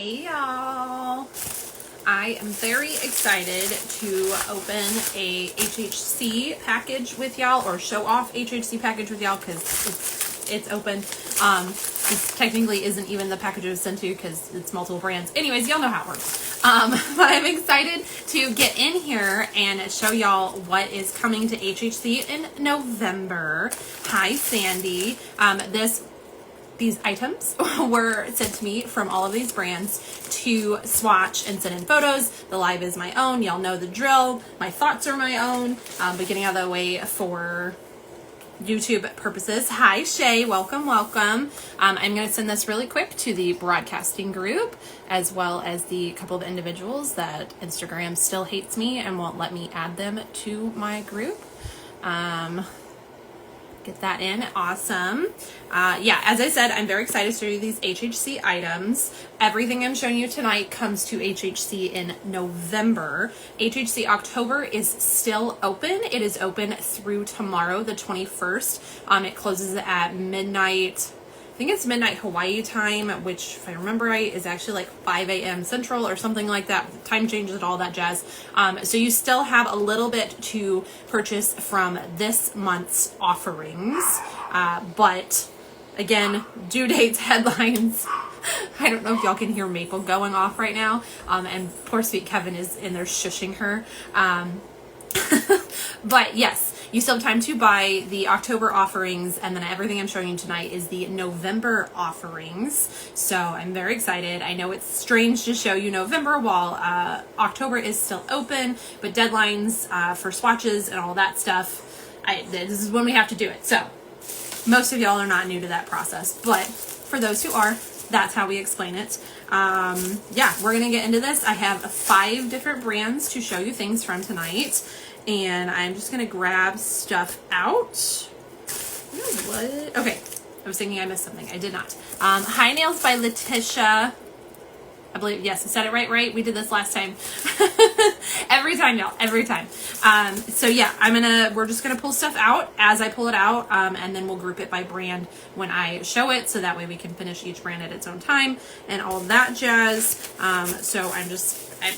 Hey y'all, I am very excited to open a HHC package with y'all, or show off HHC package with y'all, because it's open. This technically isn't even the package it was sent to because it's multiple brands. Anyways, y'all know how it works. But I'm excited to get in here and show y'all what is coming to HHC in November. Hi, Sandy. These items were sent to me from all of these brands to swatch and send in photos. The live is my own. Y'all know the drill. My thoughts are my own, but getting out of the way for YouTube purposes. Hi, Shay. Welcome, welcome. I'm going to send this really quick to the broadcasting group, as well as the couple of individuals that Instagram still hates me and won't let me add them to my group. Get that in. Awesome. Yeah, as I said, I'm very excited to show you these HHC items. Everything I'm showing you tonight comes to HHC in November. HHC October is still open. It is open through tomorrow, the 21st. It closes at midnight. I think it's midnight Hawaii time, which, if I remember right, is actually like 5 a.m. Central or something like that. Time changes and all that jazz. So you still have a little bit to purchase from this month's offerings. But again, due dates, headlines. I don't know if y'all can hear Maple going off right now. And poor sweet Kevin is in there shushing her. But yes, you still have time to buy the October offerings, and then everything I'm showing you tonight is the November offerings. So I'm very excited. I know it's strange to show you November while October is still open, but deadlines for swatches and all that stuff, this is when we have to do it. So most of y'all are not new to that process, but for those who are, that's how we explain it. Yeah, we're gonna get into this. I have 5 different brands to show you things from tonight. And I'm just going to grab stuff out. What? Okay. I was thinking I missed something. I did not. High Nails by Letitia. I believe, yes, I said it right. We did this last time. Every time, y'all. Every time. So yeah, we're just going to pull stuff out as I pull it out. And then we'll group it by brand when I show it. So that way we can finish each brand at its own time and all that jazz. So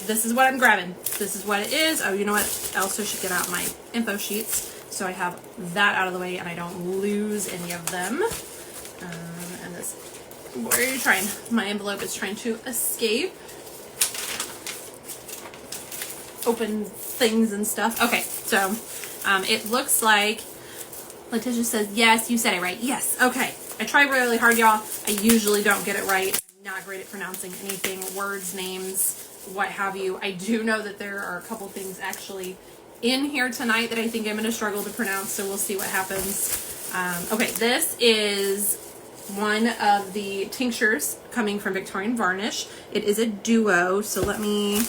this is what I'm grabbing. This is what it is. Oh, you know what? I also should get out my info sheets so I have that out of the way and I don't lose any of them. And this, where are you trying? My envelope is trying to escape. Open things and stuff. Okay, so it looks like Letitia says, yes, you said it right. Yes, okay. I try really hard, y'all. I usually don't get it right. I'm not great at pronouncing anything, words, names, what have you. I do know that there are a couple things actually in here tonight that I think I'm going to struggle to pronounce, so we'll see what happens. Okay, this is one of the tinctures coming from Victorian Varnish. It is a duo, so let me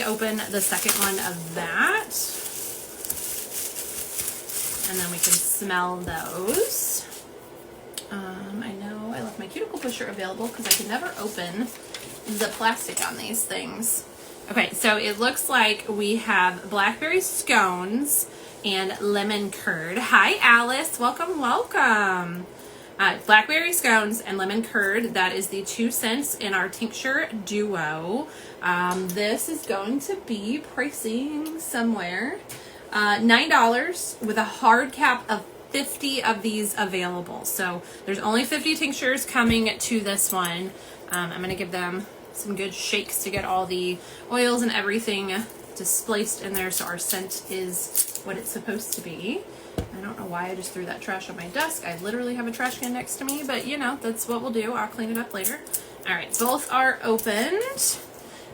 open the second one of that. And then we can smell those. I know I left my cuticle pusher available because I can never open the plastic on these things. Okay, so it looks like we have blackberry scones and lemon curd. Hi, Alice. Welcome, welcome. Blackberry scones and lemon curd. That is the 2 cents in our tincture duo. This is going to be pricing somewhere. $9 with a hard cap of 50 of these available. So there's only 50 tinctures coming to this one. I'm going to give them some good shakes to get all the oils and everything displaced in there so our scent is what it's supposed to be. I don't know why I just threw that trash on my desk. I literally have a trash can next to me, but you know, that's what we'll do. I'll clean it up later. All right, both are opened.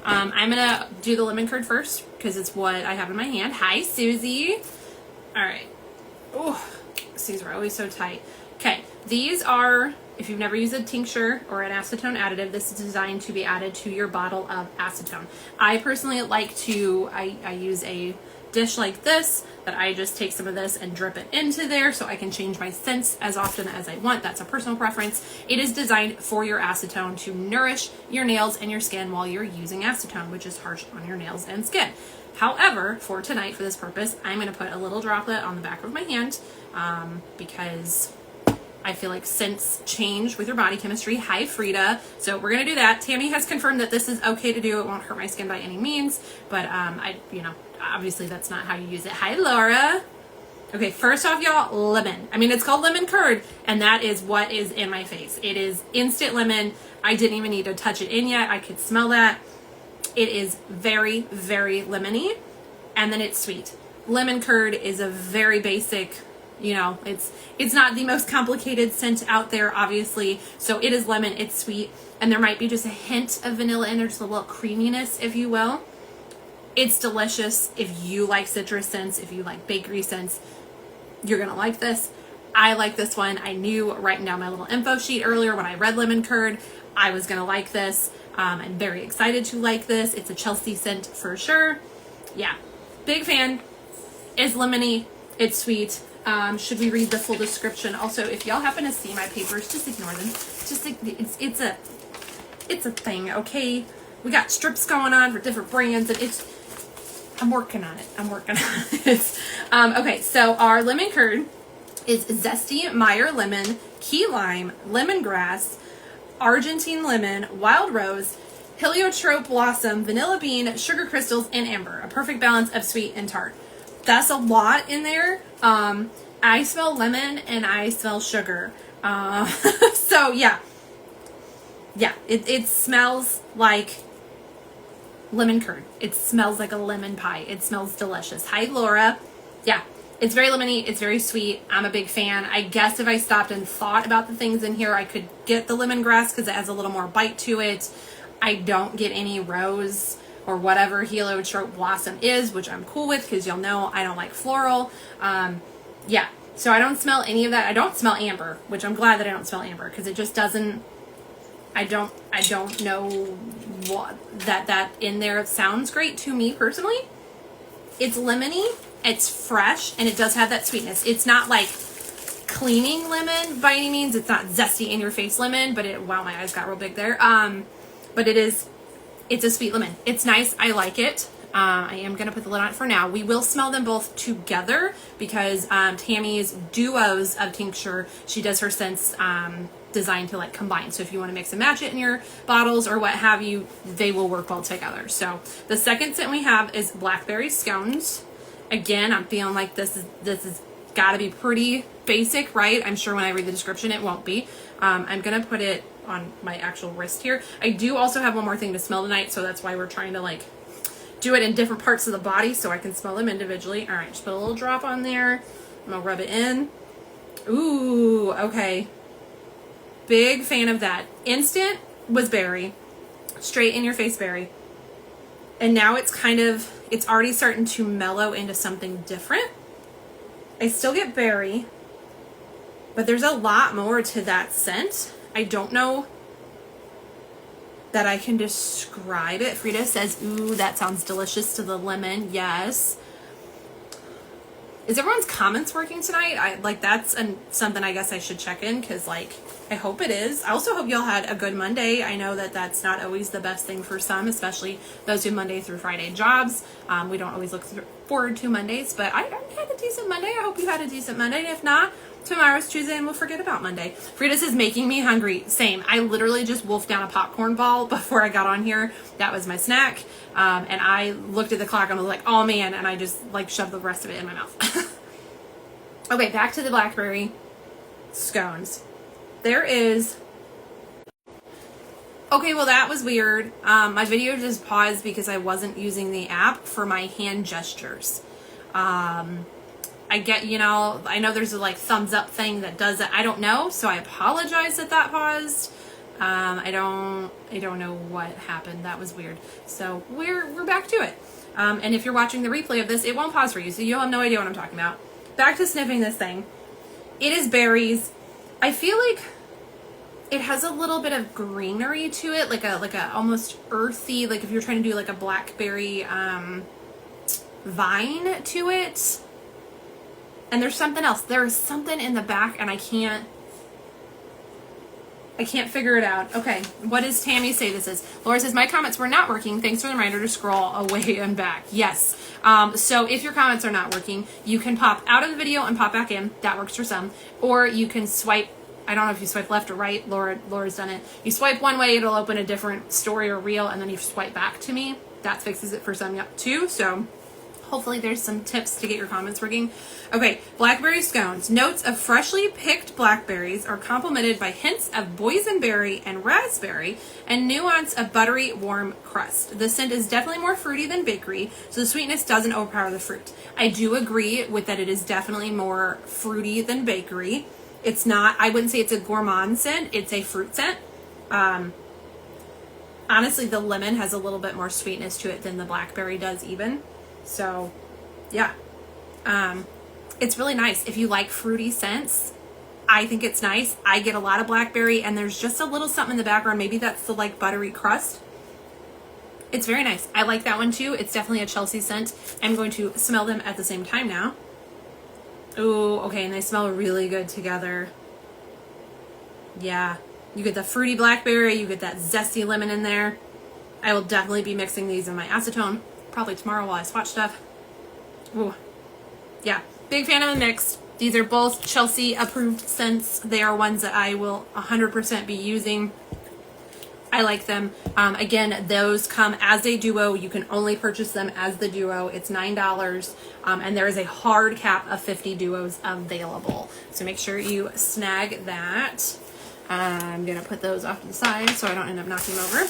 I'm going to do the lemon curd first because it's what I have in my hand. Hi, Susie. All right. Oh, these are always so tight. Okay, these are, if you've never used a tincture or an acetone additive, this is designed to be added to your bottle of acetone. I personally like to, I use a dish like this that I just take some of this and drip it into there so I can change my scents as often as I want. That's a personal preference. It is designed for your acetone to nourish your nails and your skin while you're using acetone, which is harsh on your nails and skin. However, for tonight, for this purpose, I'm going to put a little droplet on the back of my hand because I feel like scents change with your body chemistry. Hi, Frida. So we're going to do that. Tammy has confirmed that this is okay to do. It won't hurt my skin by any means, but obviously that's not how you use it. Hi, Laura. Okay, first off, y'all, lemon. I mean, it's called lemon curd, and that is what is in my face. It is instant lemon. I didn't even need to touch it in yet. I could smell that. It is very, very lemony, and then it's sweet. Lemon curd is a very basic, it's not the most complicated scent out there, obviously. So it is lemon, it's sweet, and there might be just a hint of vanilla in there, just a little creaminess, if you will. It's delicious. If you like citrus scents, if you like bakery scents, you're gonna like this. I like this one. I knew writing down my little info sheet earlier when I read lemon curd, I was gonna like this. I'm very excited to like this. It's a Chelsea scent for sure. Yeah, big fan. It's lemony, it's sweet. Should we read the full description? Also, if y'all happen to see my papers, just ignore them. Just it's a thing, okay? We got strips going on for different brands, and I'm working on it. Okay, so our lemon curd is zesty Meyer lemon, key lime, lemongrass, Argentine lemon, wild rose, heliotrope blossom, vanilla bean, sugar crystals, and amber. A perfect balance of sweet and tart. That's a lot in there. I smell lemon and I smell sugar. So yeah, it smells like lemon curd. It smells like a lemon pie. It smells delicious. Hi, Laura. Yeah, it's very lemony. It's very sweet. I'm a big fan. I guess if I stopped and thought about the things in here, I could get the lemongrass because it has a little more bite to it. I don't get any rose or whatever heliotrope blossom is, which I'm cool with because y'all know I don't like floral. Yeah, so I don't smell any of that. I don't smell amber, which I'm glad that I don't smell amber because it just doesn't, I don't know what that in there sounds great to me personally. It's lemony, it's fresh, and it does have that sweetness. It's not like cleaning lemon by any means. It's not zesty in your face lemon, but wow, my eyes got real big there. But it's a sweet lemon. It's nice. I like it. I am going to put the lid on it for now. We will smell them both together because Tammy's duos of tincture, she does her scents designed to like combine. So if you want to mix and match it in your bottles or what have you, they will work well together. So the second scent we have is blackberry scones. Again, I'm feeling like this is got to be pretty basic, right? I'm sure when I read the description it won't be. I'm going to put it on my actual wrist here. I do also have one more thing to smell tonight, so that's why we're trying to like do it in different parts of the body so I can smell them individually. All right, just put a little drop on there. I'm gonna rub it in. Ooh, okay. Big fan of that. Instant was berry, straight in your face berry. And now it's it's already starting to mellow into something different. I still get berry, but there's a lot more to that scent. I don't know that I can describe it. Frida says, ooh, that sounds delicious to the lemon. Yes. Is everyone's comments working tonight? That's something I guess I should check in because I hope it is. I also hope y'all had a good Monday. I know that that's not always the best thing for some, especially those who Monday through Friday jobs. We don't always look forward to Mondays, but I had a decent Monday. I hope you had a decent Monday. And if not, tomorrow's Tuesday and we'll forget about Monday. Frida says, making me hungry. Same. I literally just wolfed down a popcorn ball before I got on here. That was my snack. And I looked at the clock and was like, oh man. And I just shoved the rest of it in my mouth. Okay, back to the blackberry scones. There is... Okay, well that was weird. My video just paused because I wasn't using the app for my hand gestures. I get, I know there's a thumbs up thing that does it. I don't know, so I apologize that paused. I don't know what happened. That was weird. So we're back to it. And if you're watching the replay of this, it won't pause for you, so you'll have no idea what I'm talking about. Back to sniffing this thing. It is berries. I feel like it has a little bit of greenery to it, like a almost earthy, if you're trying to do a blackberry vine to it. And there's something else. There is something in the back and I can't figure it out. Okay, what does Tammy say this is? Laura says, my comments were not working. Thanks for the reminder to scroll away and back. Yes. So if your comments are not working, you can pop out of the video and pop back in. That works for some. Or you can swipe I don't know if you swipe left or right. Laura's done it. You swipe one way, it'll open a different story or reel, and then you swipe back to me. That fixes it for some too. So hopefully there's some tips to get your comments working. Okay, blackberry scones. Notes of freshly picked blackberries are complemented by hints of boysenberry and raspberry and nuance of buttery, warm crust. The scent is definitely more fruity than bakery, so the sweetness doesn't overpower the fruit. I do agree with that it is definitely more fruity than bakery. It's not, I wouldn't say it's a gourmand scent, it's a fruit scent. Honestly, the lemon has a little bit more sweetness to it than the blackberry does even. So, yeah. It's really nice. If you like fruity scents, I think it's nice. I get a lot of blackberry, and there's just a little something in the background. Maybe that's the like buttery crust. It's very nice. I like that one too. It's definitely a Chelsea scent. I'm going to smell them at the same time now. Ooh, okay, and they smell really good together. Yeah. You get the fruity blackberry, you get that zesty lemon in there. I will definitely be mixing these in my acetone, probably tomorrow while I swatch stuff. Ooh. Yeah, big fan of the mix. These are both Chelsea approved scents. They are ones that I will 100% be using. I like them. Again, those come as a duo. You can only purchase them as the duo. It's $9, and there is a hard cap of 50 duos available. So make sure you snag that. I'm gonna put those off to the side so I don't end up knocking them over.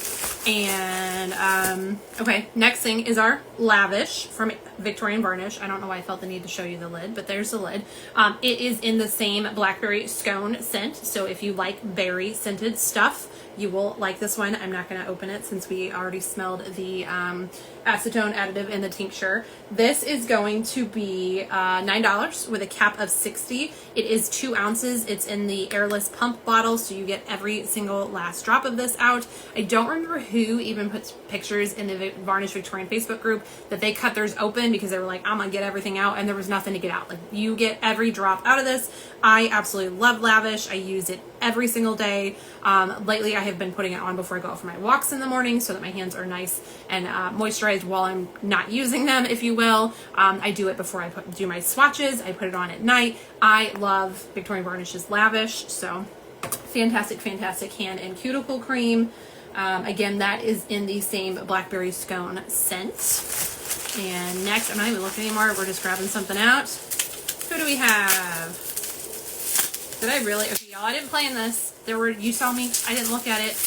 And okay, next thing is our Lavish from Victorian Varnish. I don't know why I felt the need to show you the lid, but there's the lid. It is in the same blackberry scone scent, so if you like berry scented stuff, you will like this one. I'm not going to open it since we already smelled the acetone additive in the tincture. This is going to be $9 with a cap of 60. It is 2 ounces. It's in the airless pump bottle, so you get every single last drop of this out. I don't remember who even puts pictures in the Varnish Victorian Facebook group that they cut theirs open because they were like, I'm going to get everything out, and there was nothing to get out. Like, you get every drop out of this. I absolutely love Lavish. I use it every single day. Lately I have been putting it on before I go out for my walks in the morning so that my hands are nice and moisturized while I'm not using them, if you will. I do it before I do my swatches. I put it on at night. I love Victorian Varnish's Lavish, so fantastic, fantastic hand and cuticle cream. Again, that is in the same blackberry scone scent. And next, I'm not even looking anymore. We're just grabbing something out. Who do we have? Did I really? Okay, y'all, I didn't play in this. You saw me. I didn't look at it.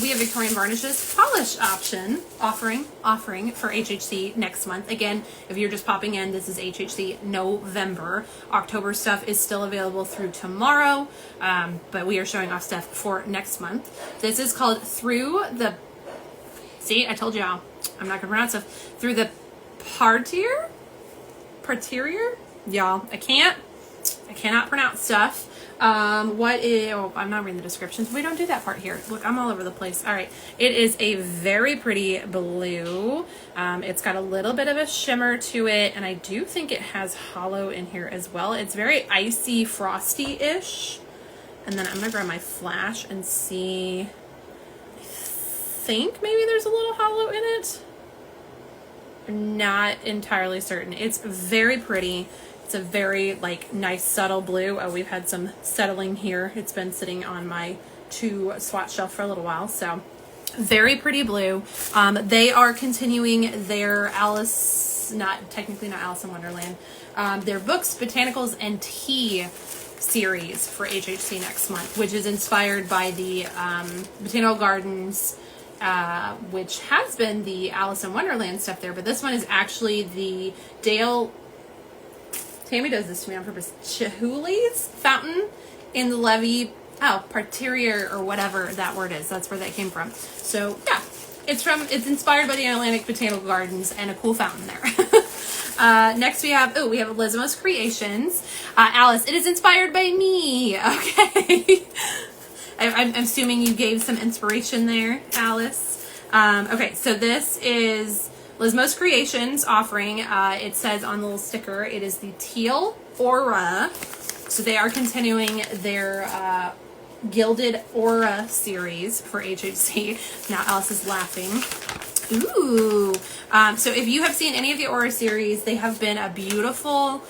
We have Victorian Varnish's polish option offering for HHC next month. Again, if you're just popping in, this is HHC November. October stuff is still available through tomorrow, but we are showing off stuff for next month. This is called Through the. See, I told y'all. I'm not gonna pronounce stuff. Through the Preorder. Y'all, I cannot pronounce stuff. What is, oh, I'm not reading the descriptions. We don't do that part here. Look, I'm all over the place. All right. It is a very pretty blue. It's got a little bit of a shimmer to it, and I do think it has hollow in here as well. It's very icy, frosty-ish. And then I'm going to grab my flash and see. I think maybe there's a little hollow in it. I'm not entirely certain. It's very pretty. It's a very like nice subtle blue. Oh, we've had some settling here. It's been sitting on my 2 swatch shelf for a little while. So very pretty blue. They are continuing their technically not Alice in Wonderland, their books, botanicals, and tea series for HHC next month, which is inspired by the Botanical Gardens, which has been the Alice in Wonderland stuff there, but this one is actually the Tammy does this to me on purpose. Chihuly's fountain in the Levy, Preorder or whatever that word is. That's where that came from. So yeah, it's inspired by the Atlantic Botanical Gardens and a cool fountain there. Next we have Lizmos Creations. Alice, it is inspired by me. Okay. I'm assuming you gave some inspiration there, Alice. Okay, so this is Lizmos Creations offering. It says on the little sticker, it is the Teal Aura. So they are continuing their Gilded Aura series for HHC. Now Alice is laughing. Ooh. So if you have seen any of the Aura series, they have been a beautiful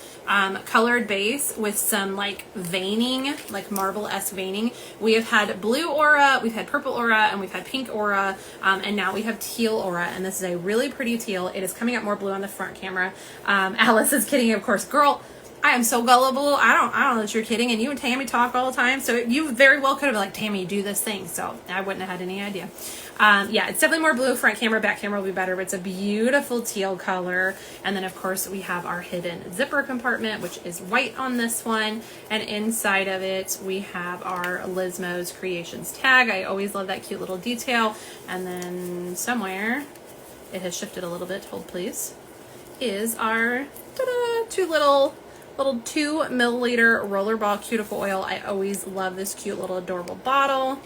colored base with some like veining, like marble-esque veining. We have had blue Aura, we've had purple Aura, and we've had pink Aura, and now we have teal Aura, and this is a really pretty teal. It is coming up more blue on the front camera. Alice is kidding, of course. Girl, I am so gullible. I don't know that you're kidding. And you and Tammy talk all the time, so you very well could have been like, Tammy, do this thing. So I wouldn't have had any idea. Yeah, it's definitely more blue. Front camera, back camera will be better, but it's a beautiful teal color. And then of course we have our hidden zipper compartment, which is white on this one. And inside of it, we have our Lizmos Creations tag. I always love that cute little detail. And then somewhere, it has shifted a little bit, hold please, is our two little 2 milliliter rollerball cuticle oil. I always love this cute little adorable bottle.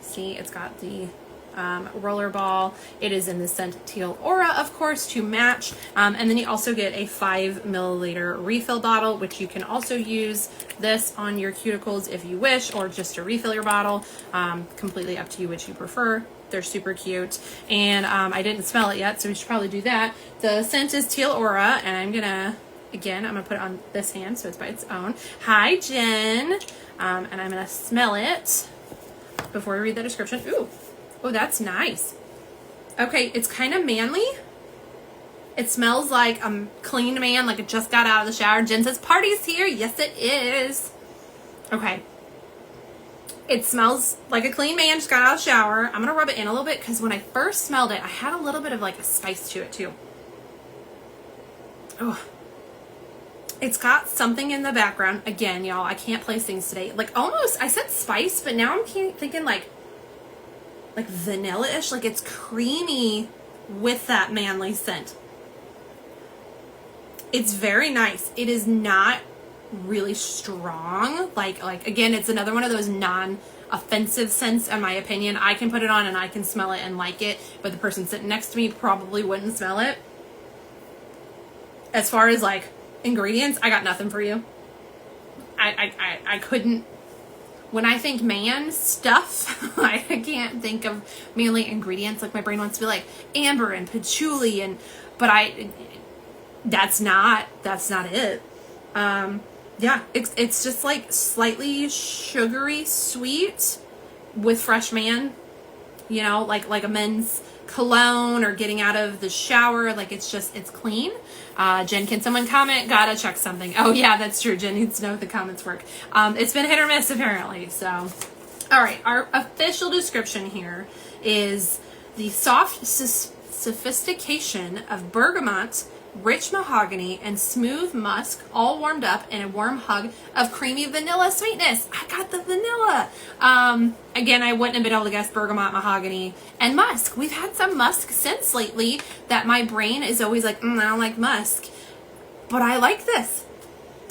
See, it's got the rollerball. It is in the scent Teal Aura, of course, to match. And then you also get a 5 milliliter refill bottle, which you can also use this on your cuticles if you wish, or just to refill your bottle. Completely up to you which you prefer. They're super cute. And I didn't smell it yet, so we should probably do that. The scent is Teal Aura, and I'm gonna put it on this hand so it's by its own. Hi, Jen. And I'm gonna smell it before we read the description. Ooh, oh, that's nice. Okay, it's kind of manly. It smells like a clean man, like it just got out of the shower. Jen says, party's here. Yes, it is. Okay. It smells like a clean man just got out of the shower. I'm gonna rub it in a little bit because when I first smelled it, I had a little bit of like a spice to it too. Oh. It's got something in the background. Again, y'all, I can't place things today. Like almost, I said spice, but now I'm thinking like vanilla-ish. Like it's creamy with that manly scent. It's very nice. It is not really strong. Like again, it's another one of those non-offensive scents in my opinion. I can put it on and I can smell it and like it, but the person sitting next to me probably wouldn't smell it. As far as like ingredients, I got nothing for you. I couldn't. When I think man stuff, I can't think of manly ingredients. Like my brain wants to be like amber and patchouli, but that's not it. Yeah, it's just like slightly sugary sweet with fresh man, you know, like a men's cologne or getting out of the shower. Like it's clean. Jen, can someone comment? Gotta check something. Oh yeah, that's true. Jen needs to know if the comments work. It's been hit or miss apparently. So, all right, our official description here is the soft sophistication of bergamot, rich mahogany, and smooth musk, all warmed up in a warm hug of creamy vanilla sweetness. I got the vanilla. Again, I wouldn't have been able to guess bergamot, mahogany, and musk. We've had some musk scents lately that my brain is always like, I don't like musk, but I like this.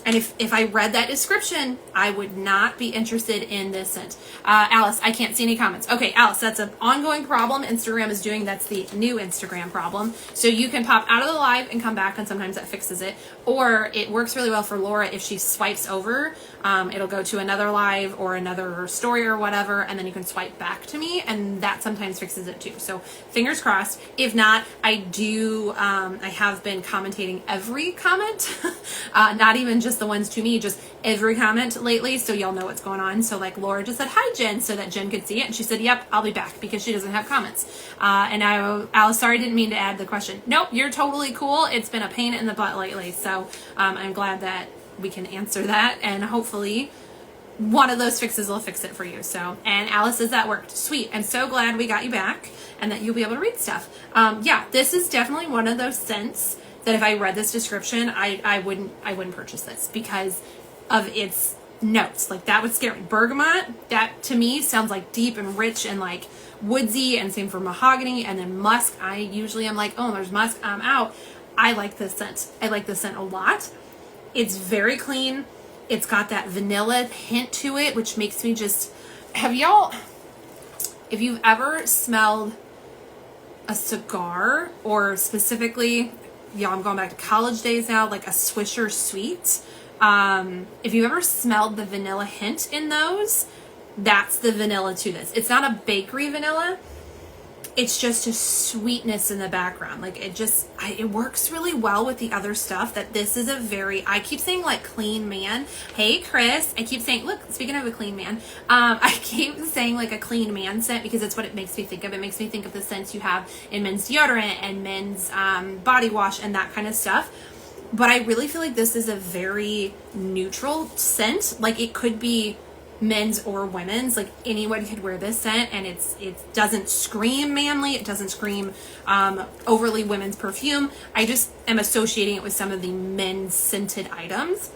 And if I read that description, I would not be interested in this scent. Alice, I can't see any comments. Okay, Alice, that's an ongoing problem Instagram is doing. That's the new Instagram problem. So you can pop out of the live and come back, and sometimes that fixes it. Or it works really well for Laura if she swipes over. It'll go to another live or another story or whatever, and then you can swipe back to me, and that sometimes fixes it too. So fingers crossed. If not, I have been commentating every comment, not even just the ones to me, just every comment lately, so y'all know what's going on. So like Laura just said hi Jen so that Jen could see it, and she said yep, I'll be back, because she doesn't have comments. And Alice, sorry, didn't mean to add the question. Nope, you're totally cool. It's been a pain in the butt lately, so I'm glad that we can answer that, and hopefully one of those fixes will fix it for you. So, and Alice says that worked. Sweet. I'm so glad we got you back and that you'll be able to read stuff. Yeah, this is definitely one of those scents that if I read this description, I wouldn't purchase this because of its notes. Like that would scare me. Bergamot, that to me sounds like deep and rich and like woodsy, and same for mahogany. And then musk, I usually am like, oh, there's musk, I'm out. I like this scent. I like this scent a lot. It's very clean. It's got that vanilla hint to it, which makes me just, if you've ever smelled a cigar, or specifically, I'm going back to college days now, like a Swisher Sweet. If you've ever smelled the vanilla hint in those, that's the vanilla to this. It's not a bakery vanilla. it's just a sweetness in the background. Like it works really well with the other stuff. That this is a very, I keep saying like clean man. Hey Chris, I keep saying, look, speaking of a clean man, I keep saying like a clean man scent because it's what it makes me think of. It makes me think of the scents you have in men's deodorant and men's body wash and that kind of stuff. But I really feel like this is a very neutral scent. Like it could be men's or women's, like anyone could wear this scent, and it doesn't scream manly, it doesn't scream overly women's perfume. I just am associating it with some of the men's scented items.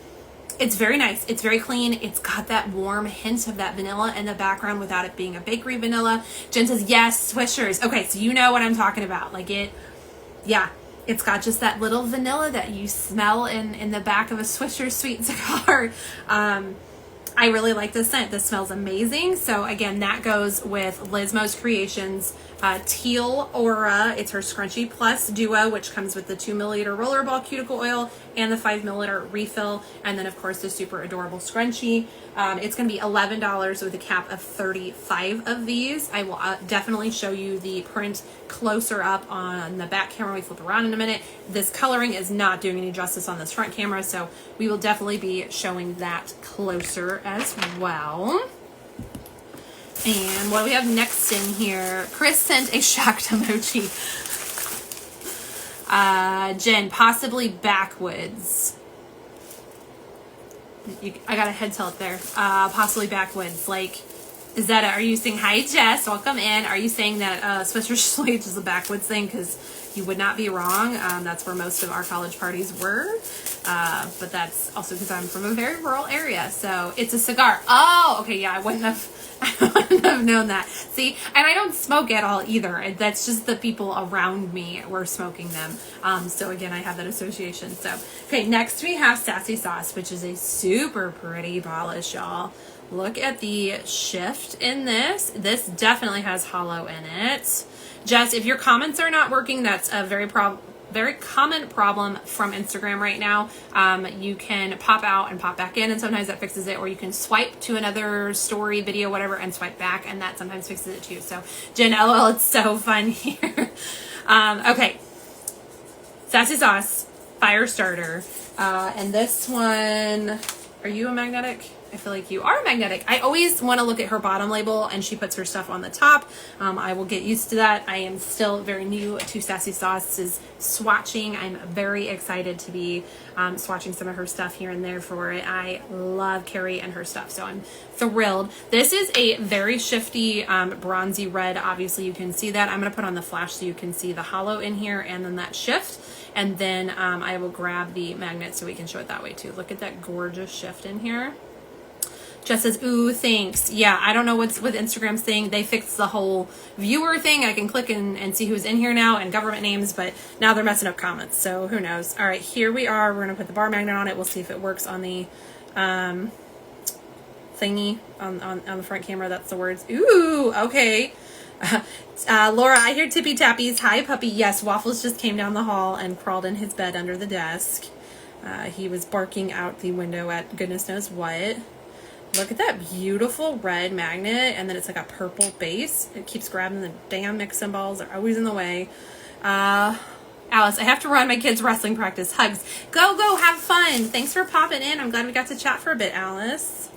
It's very nice, it's very clean, it's got that warm hint of that vanilla in the background without it being a bakery vanilla. Jen says yes, Swishers. Okay, so you know what I'm talking about. Like it's got just that little vanilla that you smell in the back of a Swisher sweet cigar. I really like this scent. This smells amazing. So again, that goes with Lizmos Creations Teal Aura. It's her Scrunchie Plus Duo, which comes with the 2 milliliter rollerball cuticle oil and the 5 milliliter refill. And then of course the super adorable scrunchie. It's going to be $11 with a cap of 35 of these. I will definitely show you the print closer up on the back camera. We flip around in a minute. This coloring is not doing any justice on this front camera, so we will definitely be showing that closer as well. And what do we have next in here? Chris sent a shocked emoji. Jen, possibly backwoods. I got a head tilt there. Possibly backwoods. Like, is that, are you saying, hi Jess, welcome in. Are you saying that Swisher Swage is a backwoods thing? Because you would not be wrong. That's where most of our college parties were. But that's also because I'm from a very rural area. So it's a cigar. Oh, okay. Yeah, I wouldn't have known that. See, and I don't smoke at all either. That's just the people around me were smoking them. So again, I have that association. So, okay, next we have Sassy Sauce, which is a super pretty polish, y'all. Look at the shift in this. This definitely has hollow in it. Jess, if your comments are not working, that's a very common problem from Instagram right now. You can pop out and pop back in, and sometimes that fixes it, or you can swipe to another story, video, whatever, and swipe back, and that sometimes fixes it too. So, Jen, LOL, it's so fun here. Okay, Sassy Sauce, Fire Starter, and this one, are you a magnetic? I feel like you are magnetic. I always want to look at her bottom label, and she puts her stuff on the top. I will get used to that. I am still very new to Sassy Sauce's swatching. I'm very excited to be swatching some of her stuff here and there for it. I love Carrie and her stuff, so I'm thrilled. This is a very shifty bronzy red. Obviously, you can see that. I'm going to put on the flash so you can see the hollow in here and then that shift. And then I will grab the magnet so we can show it that way too. Look at that gorgeous shift in here. Jess says, ooh, thanks. Yeah, I don't know what's with Instagram's thing. They fixed the whole viewer thing. I can click and see who's in here now and government names, but now they're messing up comments, so who knows. All right, here we are. We're going to put the bar magnet on it. We'll see if it works on the thingy on the front camera. That's the words. Ooh, okay. Laura, I hear tippy tappies. Hi, puppy. Yes, Waffles just came down the hall and crawled in his bed under the desk. He was barking out the window at goodness knows what. Look at that beautiful red magnet, and then it's like a purple base. It keeps grabbing the damn mix symbols. They're always in the way. Alice, I have to run my kids' wrestling practice. Hugs. Go, have fun. Thanks for popping in. I'm glad we got to chat for a bit, Alice.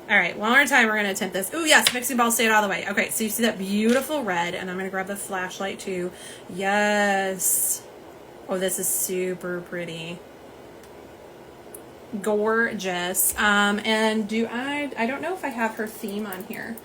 All right, one more time, we're going to attempt this. Ooh, yes, mixing balls, stay out of the way. Okay, so you see that beautiful red, and I'm going to grab the flashlight too. Yes. Oh, this is super pretty. Gorgeous. And I don't know if I have her theme on here.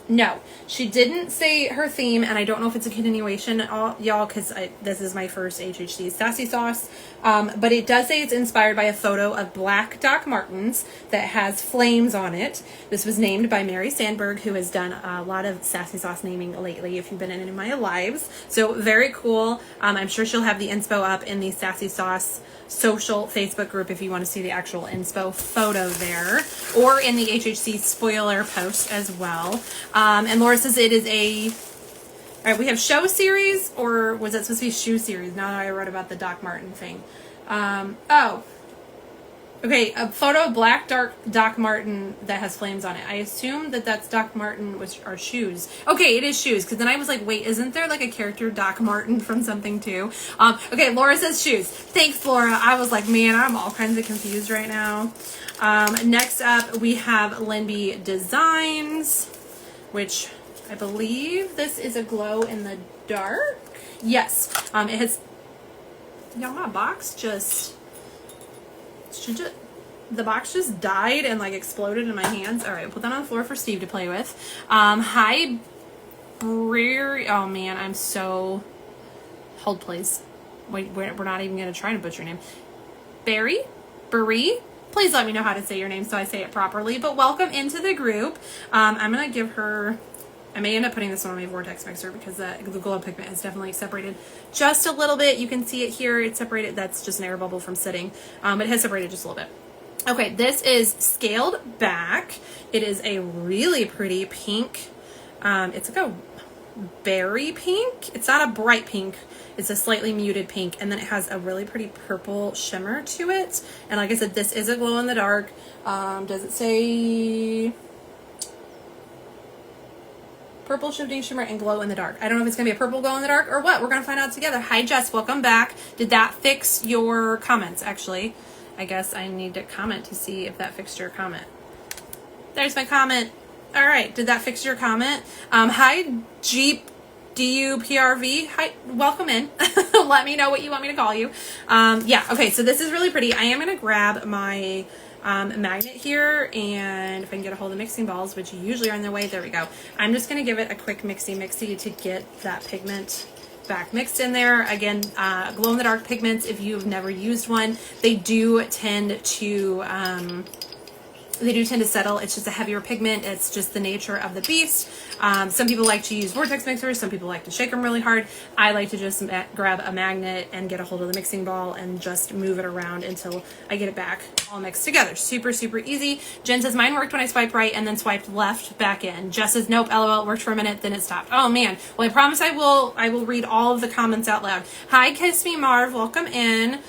No, she didn't say her theme, and I don't know if it's a continuation, y'all, because this is my first HHC Sassy Sauce. But it does say it's inspired by a photo of black Doc Martens that has flames on it. This was named by Mary Sandberg, who has done a lot of Sassy Sauce naming lately, if you've been in any of my lives. So very cool. I'm sure she'll have the inspo up in the Sassy Sauce social Facebook group if you want to see the actual inspo photo there, or in the HHC spoiler post as well. And Laura says it is a, all right, we have show series, or was that supposed to be shoe series? Now that I wrote about the Doc Marten thing. Oh, Okay, a photo of black Doc Martin that has flames on it. I assume that that's Doc Martin with our shoes. Okay, it is shoes, because then I was like, wait, isn't there like a character Doc Martin from something too? Okay, Laura says shoes. Thanks, Laura. I was like, man, I'm all kinds of confused right now. Next up, we have LynB Designs, which I believe this is a glow in the dark. Yes, it has, y'all, my box the box just died and like exploded in my hands. All right, put that on the floor for Steve to play with. Hi, oh man, I'm so, hold please. Wait, we're not even gonna try to butcher your name. Brie, please let me know how to say your name so I say it properly, but welcome into the group. I'm gonna give her, I may end up putting this one on my vortex mixer because the glow pigment is definitely separated just a little bit. You can see it here, it's separated. That's just an air bubble from sitting. It has separated just a little bit. Okay, this is scaled back. It is a really pretty pink. It's like a berry pink. It's not a bright pink. It's a slightly muted pink. And then it has a really pretty purple shimmer to it. And like I said, this is a glow in the dark. Does it say purple shifting shimmer and glow in the dark? I don't know if it's gonna be a purple glow in the dark or what. We're gonna find out together. Hi Jess, welcome back. Did that fix your comments? Actually, I guess I need to comment to see if that fixed your comment. There's my comment. All right, did that fix your comment? Hi Jeep DUPRV. Hi, welcome in. Let me know what you want me to call you. Yeah, okay, so this is really pretty. I am gonna grab my magnet here, and if I can get a hold of mixing balls, which usually are in their way, there we go. I'm just going to give it a quick mixy to get that pigment back mixed in there. Again, glow in the dark pigments, if you've never used one, they do tend to settle. It's just a heavier pigment. It's just the nature of the beast. Some people like to use vortex mixers. Some people like to shake them really hard. I like to just grab a magnet and get a hold of the mixing ball and just move it around until I get it back all mixed together. Super, super easy. Jen says, mine worked when I swiped right and then swiped left back in. Jess says, nope, LOL, it worked for a minute, then it stopped. Oh man. Well, I promise I will read all of the comments out loud. Hi, Kiss Me Marv, welcome in.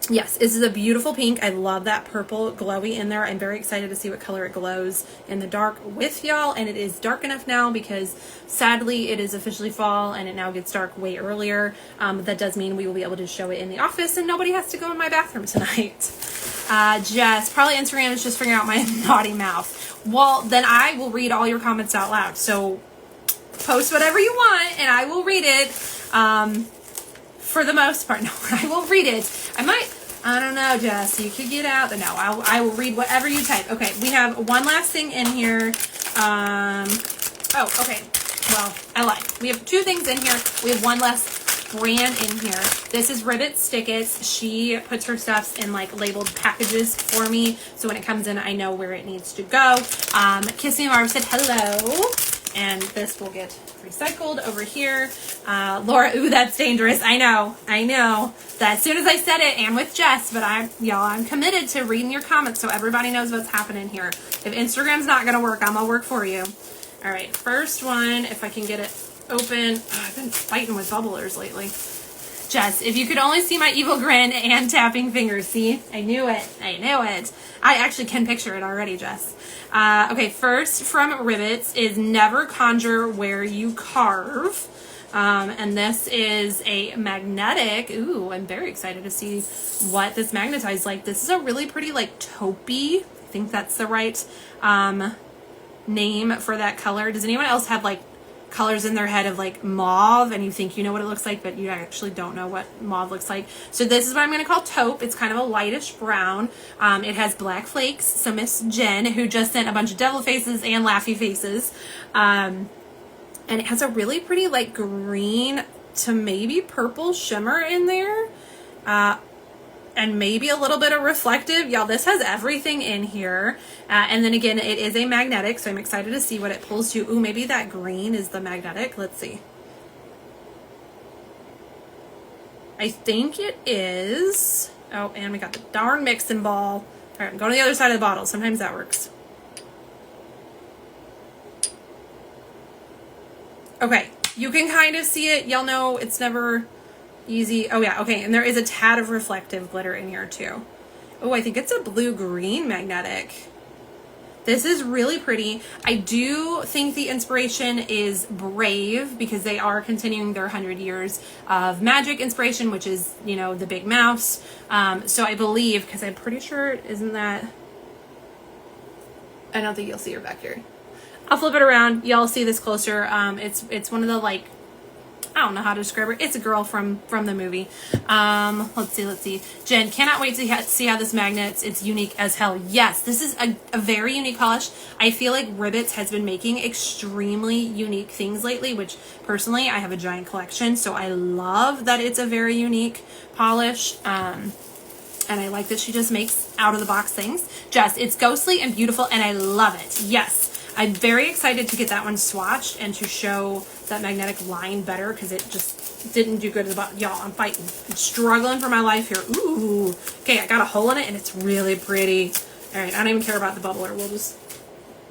Yes, this is a beautiful pink. I love that purple glowy in there. I'm very excited to see what color it glows in the dark with y'all. And it is dark enough now because sadly it is officially fall and it now gets dark way earlier. That does mean we will be able to show it in the office and nobody has to go in my bathroom tonight. Jess, probably Instagram is just figuring out my naughty mouth. Well, then I will read all your comments out loud. So post whatever you want and I will read it. For the most part, no, I will read it. I don't know, Jess, you could get out, but no, I will read whatever you type. Okay, we have one last thing in here. Oh, okay, well, I lied. We have two things in here. We have one less brand in here. This is Ribbits Stickits. She puts her stuffs in like labeled packages for me, so when it comes in, I know where it needs to go. Kiss Me Marv said hello, and this will get recycled over here. Laura, ooh, that's dangerous. I know. That as soon as I said it, and with Jess, but I'm committed to reading your comments so everybody knows what's happening here. If Instagram's not gonna work, I'm gonna work for you. All right, first one, if I can get it open. Oh, I've been fighting with bubblers lately. Jess, if you could only see my evil grin and tapping fingers. See, I knew it. I actually can picture it already, Jess. Okay, first from Ribbits is Never Conjure Where You Carve. And this is a magnetic. Ooh, I'm very excited to see what this magnetized like. This is a really pretty like taupey. I think that's the right name for that color. Does anyone else have like colors in their head of like mauve and you think you know what it looks like, but you actually don't know what mauve looks like? So this is what I'm going to call taupe. It's kind of a lightish brown. It has black flakes. So Miss Jen, who just sent a bunch of devil faces and laughy faces, and it has a really pretty like green to maybe purple shimmer in there, and maybe a little bit of reflective. Y'all, this has everything in here. And then again, it is a magnetic, so I'm excited to see what it pulls to. Ooh, maybe that green is the magnetic. Let's see. I think it is. Oh, and we got the darn mixing ball. All right, I'm going to the other side of the bottle. Sometimes that works. Okay, you can kind of see it. Y'all know it's never easy. Oh yeah, okay, and there is a tad of reflective glitter in here too. Oh, I think it's a blue-green magnetic. This is really pretty. I do think the inspiration is Brave because they are continuing their 100 years of magic inspiration, which is, you know, the big mouse. So I believe, because I'm pretty sure, isn't that... I don't think you'll see her back here. I'll flip it around. Y'all see this closer. It's one of the, like, I don't know how to describe her. It's a girl from the movie. Let's see. Jen, cannot wait to see how this magnets. It's unique as hell. Yes, this is a very unique polish. I feel like Ribbits has been making extremely unique things lately, which personally I have a giant collection, so I love that it's a very unique polish. And I like that she just makes out of the box things. It's ghostly and beautiful, and I love it. Yes. I'm very excited to get that one swatched and to show that magnetic line better because it just didn't do good at the bottom. Y'all, I'm fighting. I'm struggling for my life here. Ooh. Okay, I got a hole in it and it's really pretty. All right, I don't even care about the bubbler. We'll just...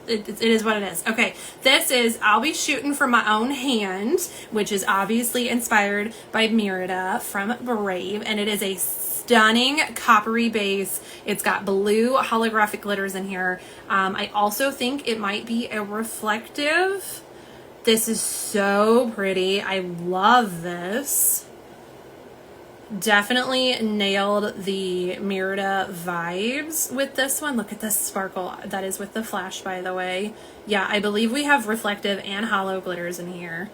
It is what it is. Okay, this is I'll Be Shooting from My Own Hand, which is obviously inspired by Merida from Brave, and it is a stunning coppery base. It's got blue holographic glitters in here. I also think it might be a reflective. This is so pretty. I love this. Definitely nailed the Merida vibes with this one. Look at this sparkle. That is with the flash, by the way. Yeah, I believe we have reflective and hollow glitters in here.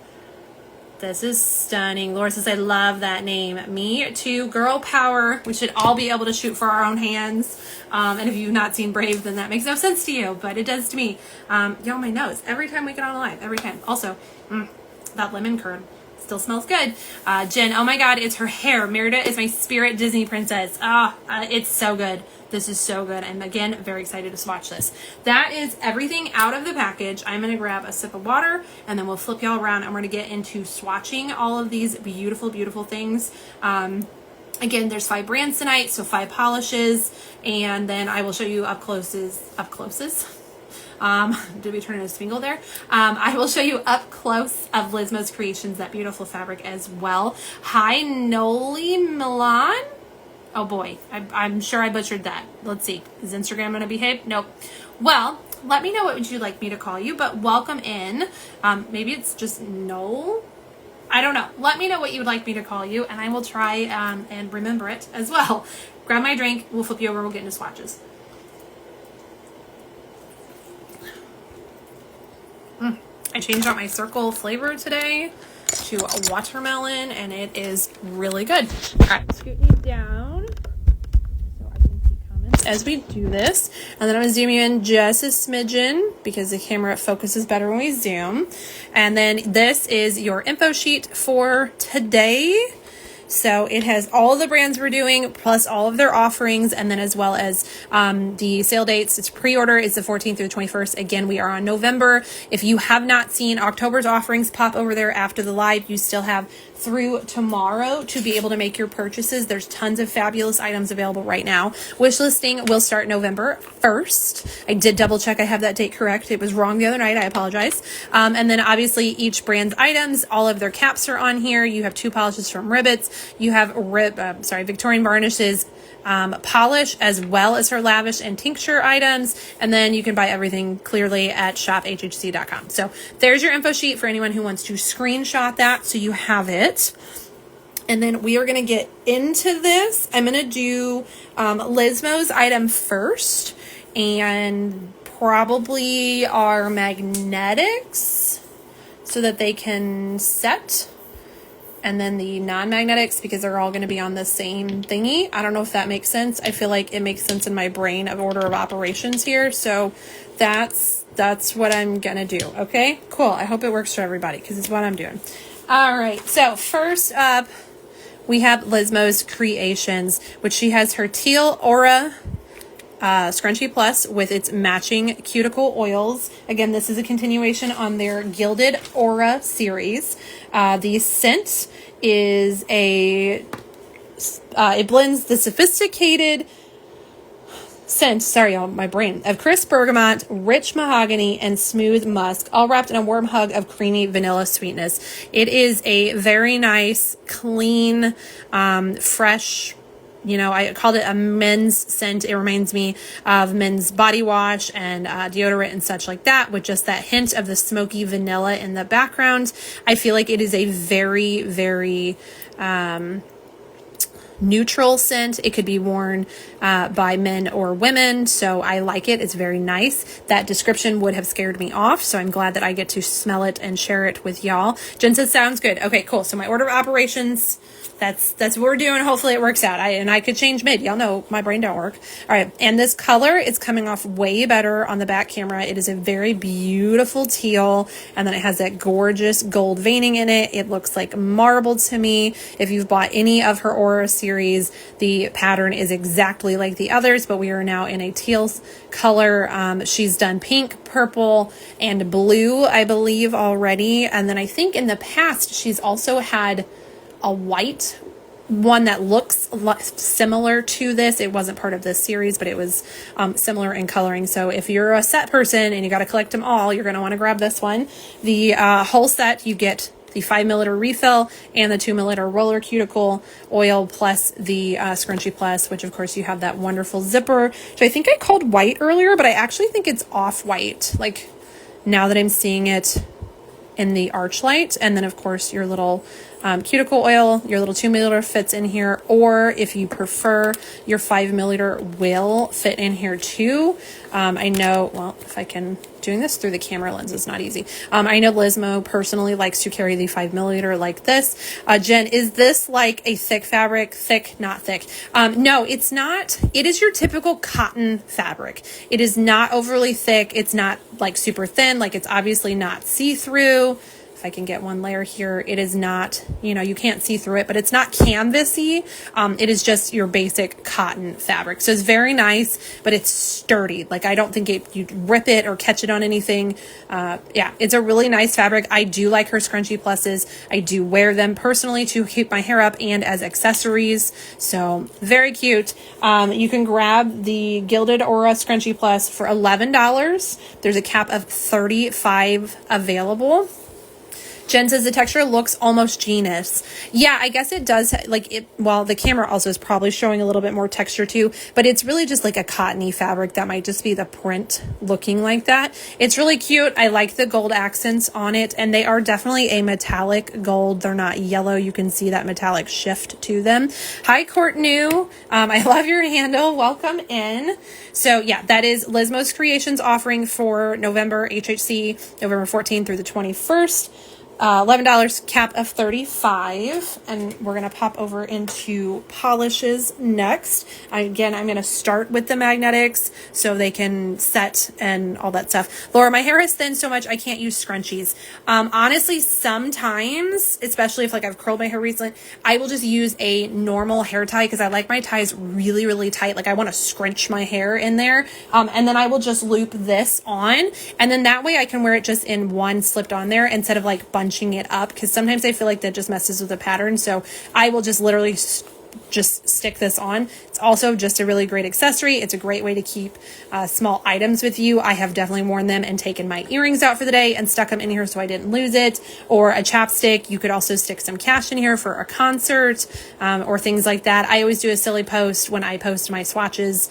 This is stunning. Laura says, I love that name. Me too. Girl power. We should all be able to shoot for our own hands. And if you've not seen Brave, then that makes no sense to you, but it does to me. Y'all, my nose. Every time we get on live. Every time. Also, that lemon curd still smells good. Jen, oh my God, it's her hair. Merida is my spirit Disney princess. It's so good. This is so good. I'm, again, very excited to swatch this. That is everything out of the package. I'm going to grab a sip of water, and then we'll flip y'all around, and we're going to get into swatching all of these beautiful, beautiful things. Again, there's 5 brands tonight, so 5 polishes, and then I will show you up closes. Did we turn into a Spingle there? I will show you up close of Lizmos Creations, that beautiful fabric as well. Hi, Noli Milan. Oh boy, I'm sure I butchered that. Let's see. Is Instagram going to behave? Nope. Well, let me know what would you like me to call you, but welcome in. Maybe it's just Noel. I don't know. Let me know what you would like me to call you, and I will try and remember it as well. Grab my drink. We'll flip you over. We'll get into swatches. I changed out my circle flavor today to a watermelon, and it is really good. All right, scoot me down so I can see comments as we do this. And then I'm going to zoom you in just a smidgen because the camera focuses better when we zoom. And then this is your info sheet for today. So it has all the brands we're doing, plus all of their offerings, and then as well as the sale dates. It's pre-order. It's the 14th through the 21st. Again, we are on November. If you have not seen October's offerings, pop over there after the live. You still have through tomorrow to be able to make your purchases. There's tons of fabulous items available right now. Wishlisting will start November 1st. I did double check I have that date correct. It was wrong the other night. I apologize. And then obviously each brand's items, all of their caps are on here. You have 2 polishes from Ribbits. You have Victorian Varnish's polish, as well as her lavish and tincture items. And then you can buy everything clearly at shophhhc.com. So there's your info sheet for anyone who wants to screenshot that so you have it. And then we are going to get into this. I'm going to do Lizmo's item first, and probably our magnetics so that they can set. And then the non-magnetics, because they're all going to be on the same thingy. I don't know if that makes sense. I feel like it makes sense in my brain of order of operations here. So that's what I'm going to do. Okay, cool. I hope it works for everybody because it's what I'm doing. All right. So first up, we have Lizmos Creations, which she has her Teal Aura Scrunchie Plus with its matching cuticle oils. Again, this is a continuation on their Gilded Aura series. The scent is it blends the sophisticated scent, sorry y'all, my brain, of crisp bergamot, rich mahogany, and smooth musk, all wrapped in a warm hug of creamy vanilla sweetness. It is a very nice, clean, fresh you know, I called it a men's scent. It reminds me of men's body wash and deodorant and such like that, with just that hint of the smoky vanilla in the background. I feel like it is a very, very neutral scent. It could be worn by men or women, so I like it. It's very nice. That description would have scared me off, so I'm glad that I get to smell it and share it with y'all. Jen says, sounds good. Okay, cool. So my order of operations, that's what we're doing. Hopefully it works out. I could change mid. Y'all know my brain don't work. All right. And this color is coming off way better on the back camera. It is a very beautiful teal. And then it has that gorgeous gold veining in it. It looks like marble to me. If you've bought any of her Aura series, the pattern is exactly like the others, but we are now in a teal color. She's done pink, purple, and blue, I believe, already. And then I think in the past, she's also had a white one that looks similar to this. It wasn't part of this series, but it was similar in coloring. So if you're a set person and you got to collect them all, you're going to want to grab this one. The whole set, you get the 5 milliliter refill and the 2 milliliter roller cuticle oil, plus the scrunchie plus, which of course you have that wonderful zipper, which I think I called white earlier, but I actually think it's off white, like now that I'm seeing it in the arch light. And then of course your little cuticle oil, your little 2 milliliter fits in here, or if you prefer, your 5 milliliter will fit in here too. I know, well, if I can, doing this through the camera lens is not easy. I know Lizmo personally likes to carry the 5 milliliter like this. Jen, is this like a thick fabric? Thick, not thick. No, it's not. It is your typical cotton fabric. It is not overly thick. It's not like super thin. Like, it's obviously not see-through. If I can get one layer here, it is not, you know, you can't see through it, but it's not canvasy. It is just your basic cotton fabric. So it's very nice, but it's sturdy. Like, I don't think you'd rip it or catch it on anything. Yeah, it's a really nice fabric. I do like her scrunchie pluses. I do wear them personally to keep my hair up and as accessories. So very cute. You can grab the Gilded Aura Scrunchie Plus for $11. There's a cap of 35 available. Jen says the texture looks almost jeanous. Yeah, I guess it does. Like, it, well, the camera also is probably showing a little bit more texture too, but it's really just like a cottony fabric. That might just be the print looking like that. It's really cute. I like the gold accents on it, and they are definitely a metallic gold. They're not yellow. You can see that metallic shift to them. Hi, Courtney. I love your handle. Welcome in. So yeah, that is Lizmos Creations offering for November, HHC, November 14th through the 21st. $11, cap of 35, and we're going to pop over into polishes next. Again, I'm going to start with the magnetics so they can set and all that stuff. Laura, my hair is thin so much I can't use scrunchies. Honestly, sometimes, especially if like I've curled my hair recently, I will just use a normal hair tie because I like my ties really, really tight. Like, I want to scrunch my hair in there. And then I will just loop this on, and then that way I can wear it just in one slipped on there instead of like bunching it up, because sometimes I feel like that just messes with the pattern. So I will just literally just stick this on. It's also just a really great accessory. It's a great way to keep small items with you. I have definitely worn them and taken my earrings out for the day and stuck them in here so I didn't lose it. Or a chapstick. You could also stick some cash in here for a concert or things like that. I always do a silly post when I post my swatches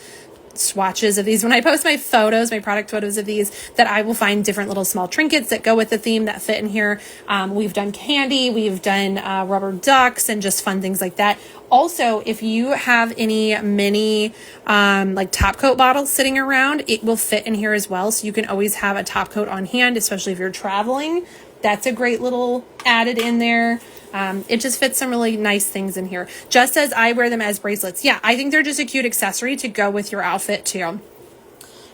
of these, when I post my photos, my product photos of these, that I will find different little small trinkets that go with the theme that fit in here. We've done candy, we've done rubber ducks, and just fun things like that. Also, if you have any mini like top coat bottles sitting around, it will fit in here as well. So you can always have a top coat on hand, especially if you're traveling. That's a great little added in there. It just fits some really nice things in here. Just as I wear them as bracelets. Yeah, I think they're just a cute accessory to go with your outfit too.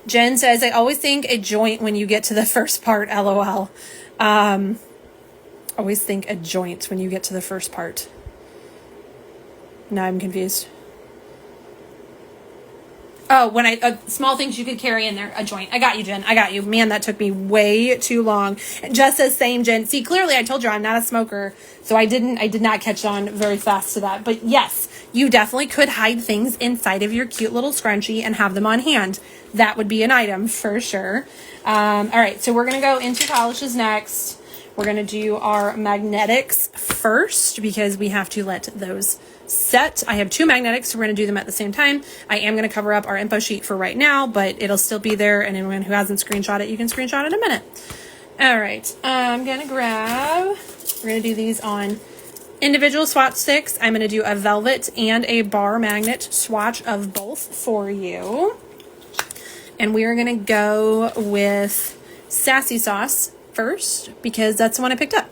Jen says, I always think a joint when you get to the first part, LOL. Always think a joint when you get to the first part. Now I'm confused. Oh, when small things you could carry in there, a joint. I got you, Jen. I got you. Man, that took me way too long. Just as same, Jen. See, clearly I told you I'm not a smoker, so I did not catch on very fast to that. But yes, you definitely could hide things inside of your cute little scrunchie and have them on hand. That would be an item for sure. All right, so we're going to go into polishes next. We're going to do our magnetics first because we have to let those set. I have 2 magnetics, so we're going to do them at the same time. I am going to cover up our info sheet for right now, but it'll still be there, and anyone who hasn't screenshot it, you can screenshot it in a minute. All right, I'm going to we're going to do these on individual swatch sticks. I'm going to do a velvet and a bar magnet swatch of both for you. And we are going to go with Sassy Sauce first because that's the one I picked up.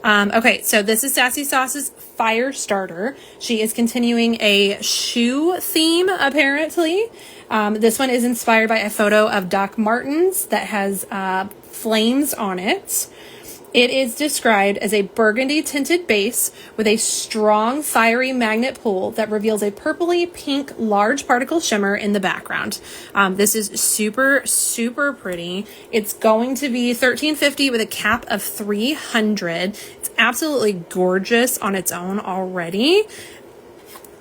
Okay, so this is Sassy Sauce's Fire Starter. She is continuing a shoe theme, apparently. This one is inspired by a photo of Doc Martens that has flames on it. It is described as a burgundy tinted base with a strong fiery magnet pull that reveals a purpley pink large particle shimmer in the background. This is super, super pretty. It's going to be $13.50 with a cap of $300. It's absolutely gorgeous on its own already.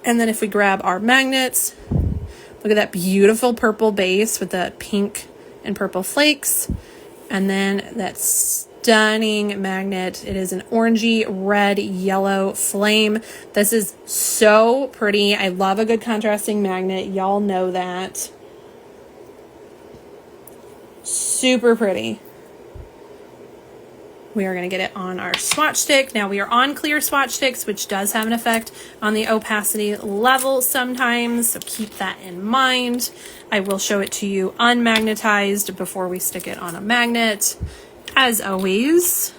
And then if we grab our magnets, look at that beautiful purple base with the pink and purple flakes. And then that stunning magnet. It is an orangey, red, yellow flame. This is so pretty. I love a good contrasting magnet. Y'all know that. Super pretty. We are going to get it on our swatch stick. Now we are on clear swatch sticks, which does have an effect on the opacity level sometimes, so keep that in mind. I will show it to you unmagnetized before we stick it on a magnet. As always,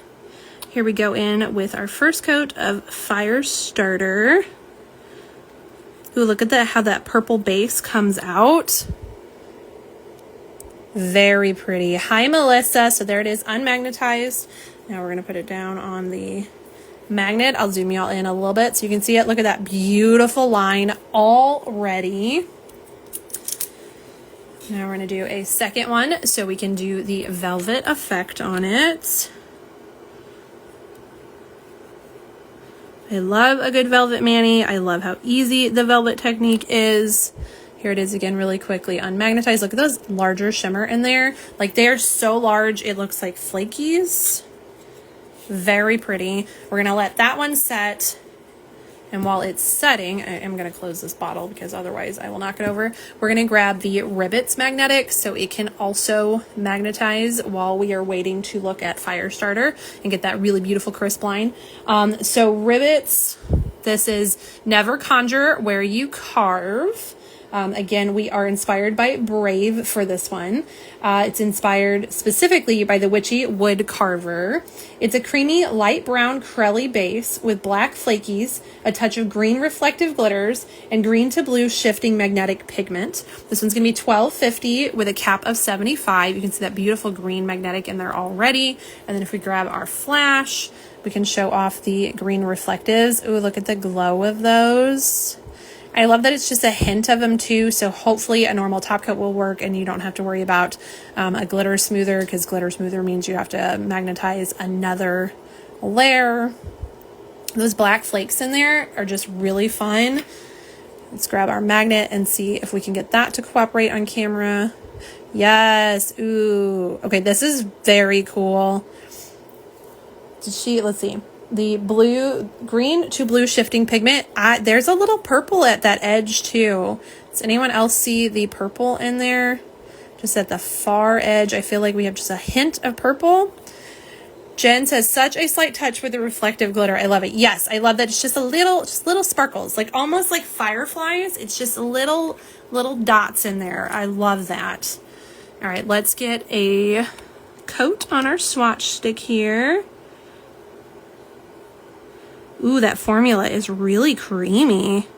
here we go in with our first coat of Fire Starter. Ooh, look at that, how that purple base comes out. Very pretty. Hi, Melissa. So there it is, unmagnetized. Now we're going to put it down on the magnet. I'll zoom you all in a little bit so you can see it. Look at that beautiful line already. Now we're going to do a second one so we can do the velvet effect on it. I love a good velvet mani. I love how easy the velvet technique is. Here it is again really quickly unmagnetized. Look at those larger shimmer in there. Like they are so large it looks like flakies. Very pretty. We're going to let that one set. And while it's setting, I am going to close this bottle because otherwise I will knock it over. We're going to grab the Ribbits magnetic so it can also magnetize while we are waiting to look at Fire Starter and get that really beautiful crisp line. So Ribbits, this is Never Conjure Where You Carve. Again, we are inspired by Brave for this one. It's inspired specifically by the Witchy Wood Carver. It's a creamy light brown crelly base with black flakies, a touch of green reflective glitters, and green to blue shifting magnetic pigment. This one's going to be $12.50 with a cap of $75. You can see that beautiful green magnetic in there already. And then if we grab our flash, we can show off the green reflectives. Ooh, look at the glow of those. I love that it's just a hint of them too, so hopefully a normal top coat will work and you don't have to worry about a glitter smoother, because glitter smoother means you have to magnetize another layer. Those black flakes in there are just really fun. Let's grab our magnet and see if we can get that to cooperate on camera. Yes, ooh. Okay, this is very cool. Let's see. The green to blue shifting pigment. There's a little purple at that edge too. Does anyone else see the purple in there? Just at the far edge, I feel like we have just a hint of purple. Jen says, such a slight touch with the reflective glitter. I love it. Yes, I love that. It's just little sparkles, like almost like fireflies. It's just little dots in there. I love that. All right, let's get a coat on our swatch stick here. Ooh, that formula is really creamy.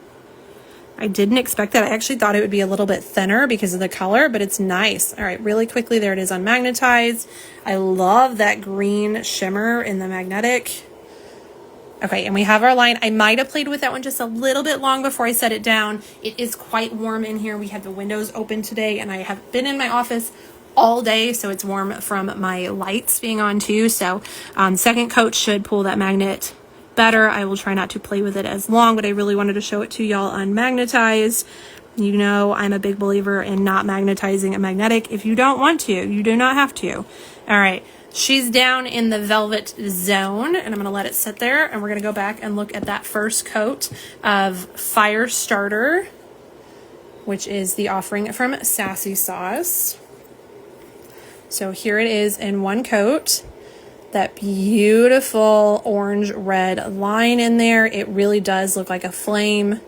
I didn't expect that. I actually thought it would be a little bit thinner because of the color, but it's nice. All right, really quickly, there it is unmagnetized. I love that green shimmer in the magnetic. Okay, and we have our line. I might have played with that one just a little bit long before I set it down. It is quite warm in here. We had the windows open today, and I have been in my office all day, so it's warm from my lights being on too. So second coat should pull that magnet better. I will try not to play with it as long, but I really wanted to show it to y'all unmagnetized. You know, I'm a big believer in not magnetizing a magnetic if you don't want to. You do not have to. All right, She's down in the velvet zone, and I'm going to let it sit there, and we're going to go back and look at that first coat of Fire Starter, which is the offering from Sassy Sauce. So here it is in one coat. That beautiful orange-red line in there. It really does look like a flame.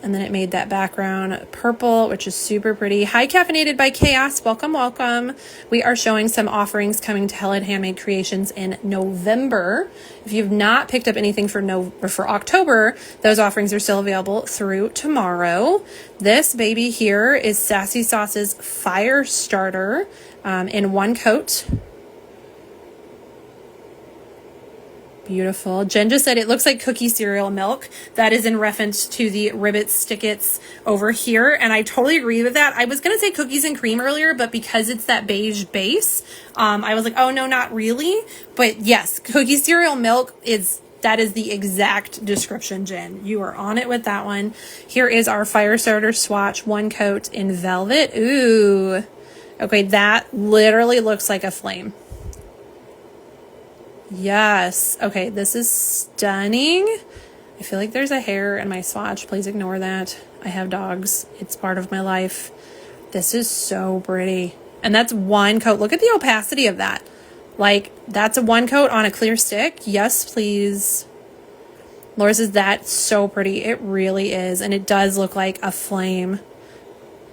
And then it made that background purple, which is super pretty. Hi, Caffeinated by Chaos. Welcome, welcome. We are showing some offerings coming to Helen Handmade Creations in November. If you've not picked up anything for October, those offerings are still available through tomorrow. This baby here is Sassy Sauce's Fire Starter in one coat. Beautiful. Jen just said it looks like cookie cereal milk. That is in reference to the Ribbits Stickits over here. And I totally agree with that. I was going to say cookies and cream earlier, but because it's that beige base, I was like, oh no, not really. But yes, cookie cereal milk that is the exact description, Jen. You are on it with that one. Here is our Fire Starter swatch, one coat in velvet. Ooh. Okay, that literally looks like a flame. Yes. Okay, this is stunning. I feel like there's a hair in my swatch. Please ignore that. I have dogs. It's part of my life. This is so pretty. And that's one coat. Look at the opacity of that. Like, that's a one coat on a clear stick. Yes, please. Laura says that's so pretty. It really is. And it does look like a flame.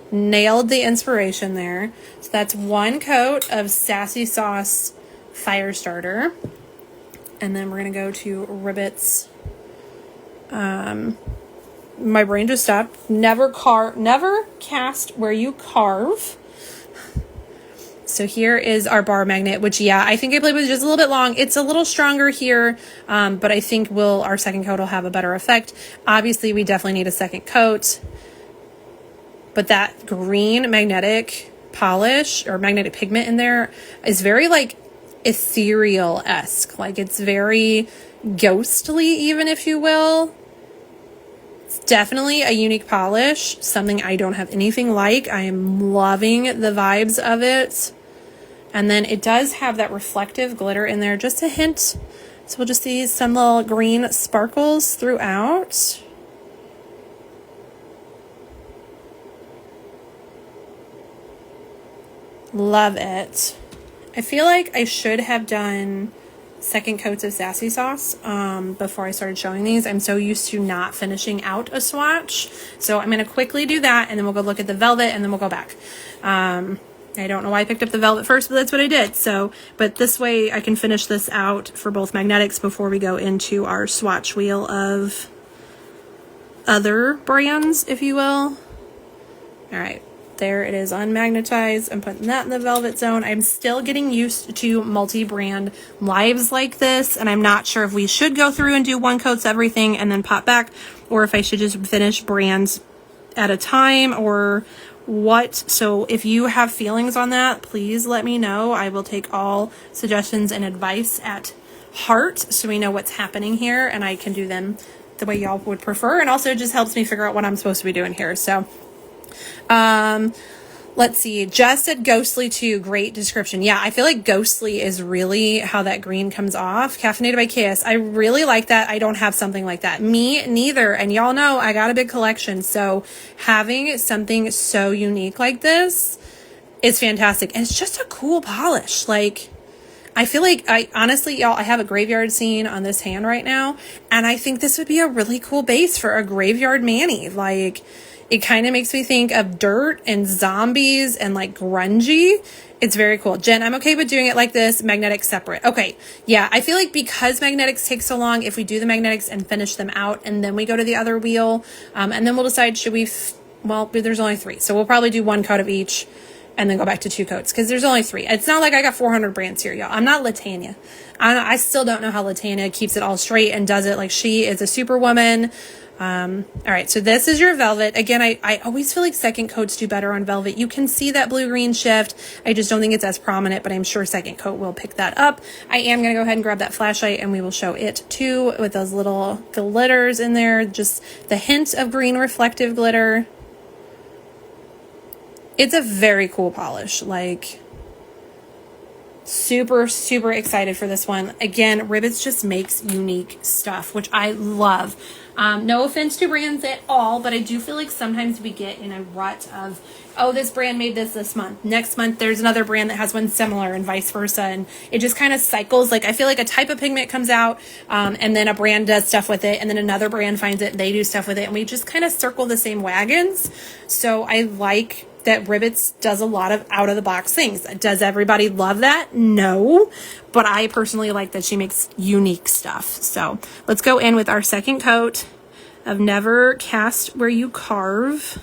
Nailed the inspiration there. So that's one coat of Sassy Sauce Fire Starter. And then we're going to go to Ribbits. My brain just stopped. Never cast where you carve. So here is our bar magnet, which, yeah, I think I played with just a little bit long. It's a little stronger here, but I think our second coat will have a better effect. Obviously, we definitely need a second coat. But that green magnetic polish or magnetic pigment in there is very, like, ethereal-esque. Like, it's very ghostly, even, if you will. It's definitely a unique polish, something I don't have anything like. I am loving the vibes of it. And then it does have that reflective glitter in there, just a hint. So we'll just see some little green sparkles throughout. Love it. I feel like I should have done second coats of Sassy Sauce before I started showing these. I'm so used to not finishing out a swatch. So I'm going to quickly do that, and then we'll go look at the velvet, and then we'll go back. I don't know why I picked up the velvet first, but that's what I did. So, but this way I can finish this out for both magnetics before we go into our swatch wheel of other brands, if you will. All right. There it is unmagnetized. I'm putting that in the velvet zone. I'm still getting used to multi-brand lives like this, and I'm not sure if we should go through and do one coats everything and then pop back, or if I should just finish brands at a time, or what. So if you have feelings on that, please let me know. I will take all suggestions and advice at heart so we know what's happening here, and I can do them the way y'all would prefer, and also it just helps me figure out what I'm supposed to be doing here. So let's see. Just said ghostly too. Great description. Yeah, I feel like ghostly is really how that green comes off. Caffeinated by Chaos. I really like that. I don't have something like that. Me neither. And y'all know I got a big collection. So having something so unique like this is fantastic. And it's just a cool polish. Like, I feel like honestly, y'all, I have a graveyard scene on this hand right now. And I think this would be a really cool base for a graveyard mani. Like, it kind of makes me think of dirt and zombies and like grungy. It's very cool. Jen, I'm okay with doing it like this, magnetics separate. Okay, yeah, I feel like because magnetics take so long, if we do the magnetics and finish them out and then we go to the other wheel, and then we'll decide, should we, well, there's only 3. So we'll probably do 1 coat of each and then go back to 2 coats because there's only 3. It's not like I got 400 brands here, y'all. I'm not Latanya. I still don't know how Latanya keeps it all straight and does it. Like, she is a superwoman. All right, so this is your velvet. Again, I always feel like second coats do better on velvet. You can see that blue-green shift. I just don't think it's as prominent, but I'm sure second coat will pick that up. I am going to go ahead and grab that flashlight, and we will show it too with those little glitters in there. Just the hint of green reflective glitter. It's a very cool polish. Like, Super, super excited for this one. Again, Ribbits just makes unique stuff, which I love. No offense to brands at all, but I do feel like sometimes we get in a rut of, oh, this brand made this month. Next month, there's another brand that has one similar and vice versa. And it just kind of cycles. Like, I feel like a type of pigment comes out and then a brand does stuff with it. And then another brand finds it, they do stuff with it. And we just kind of circle the same wagons. So I like that Ribbits does a lot of out-of-the-box things. Does everybody love that? No. But I personally like that she makes unique stuff. So let's go in with our second coat of Never Cast Where You Carve.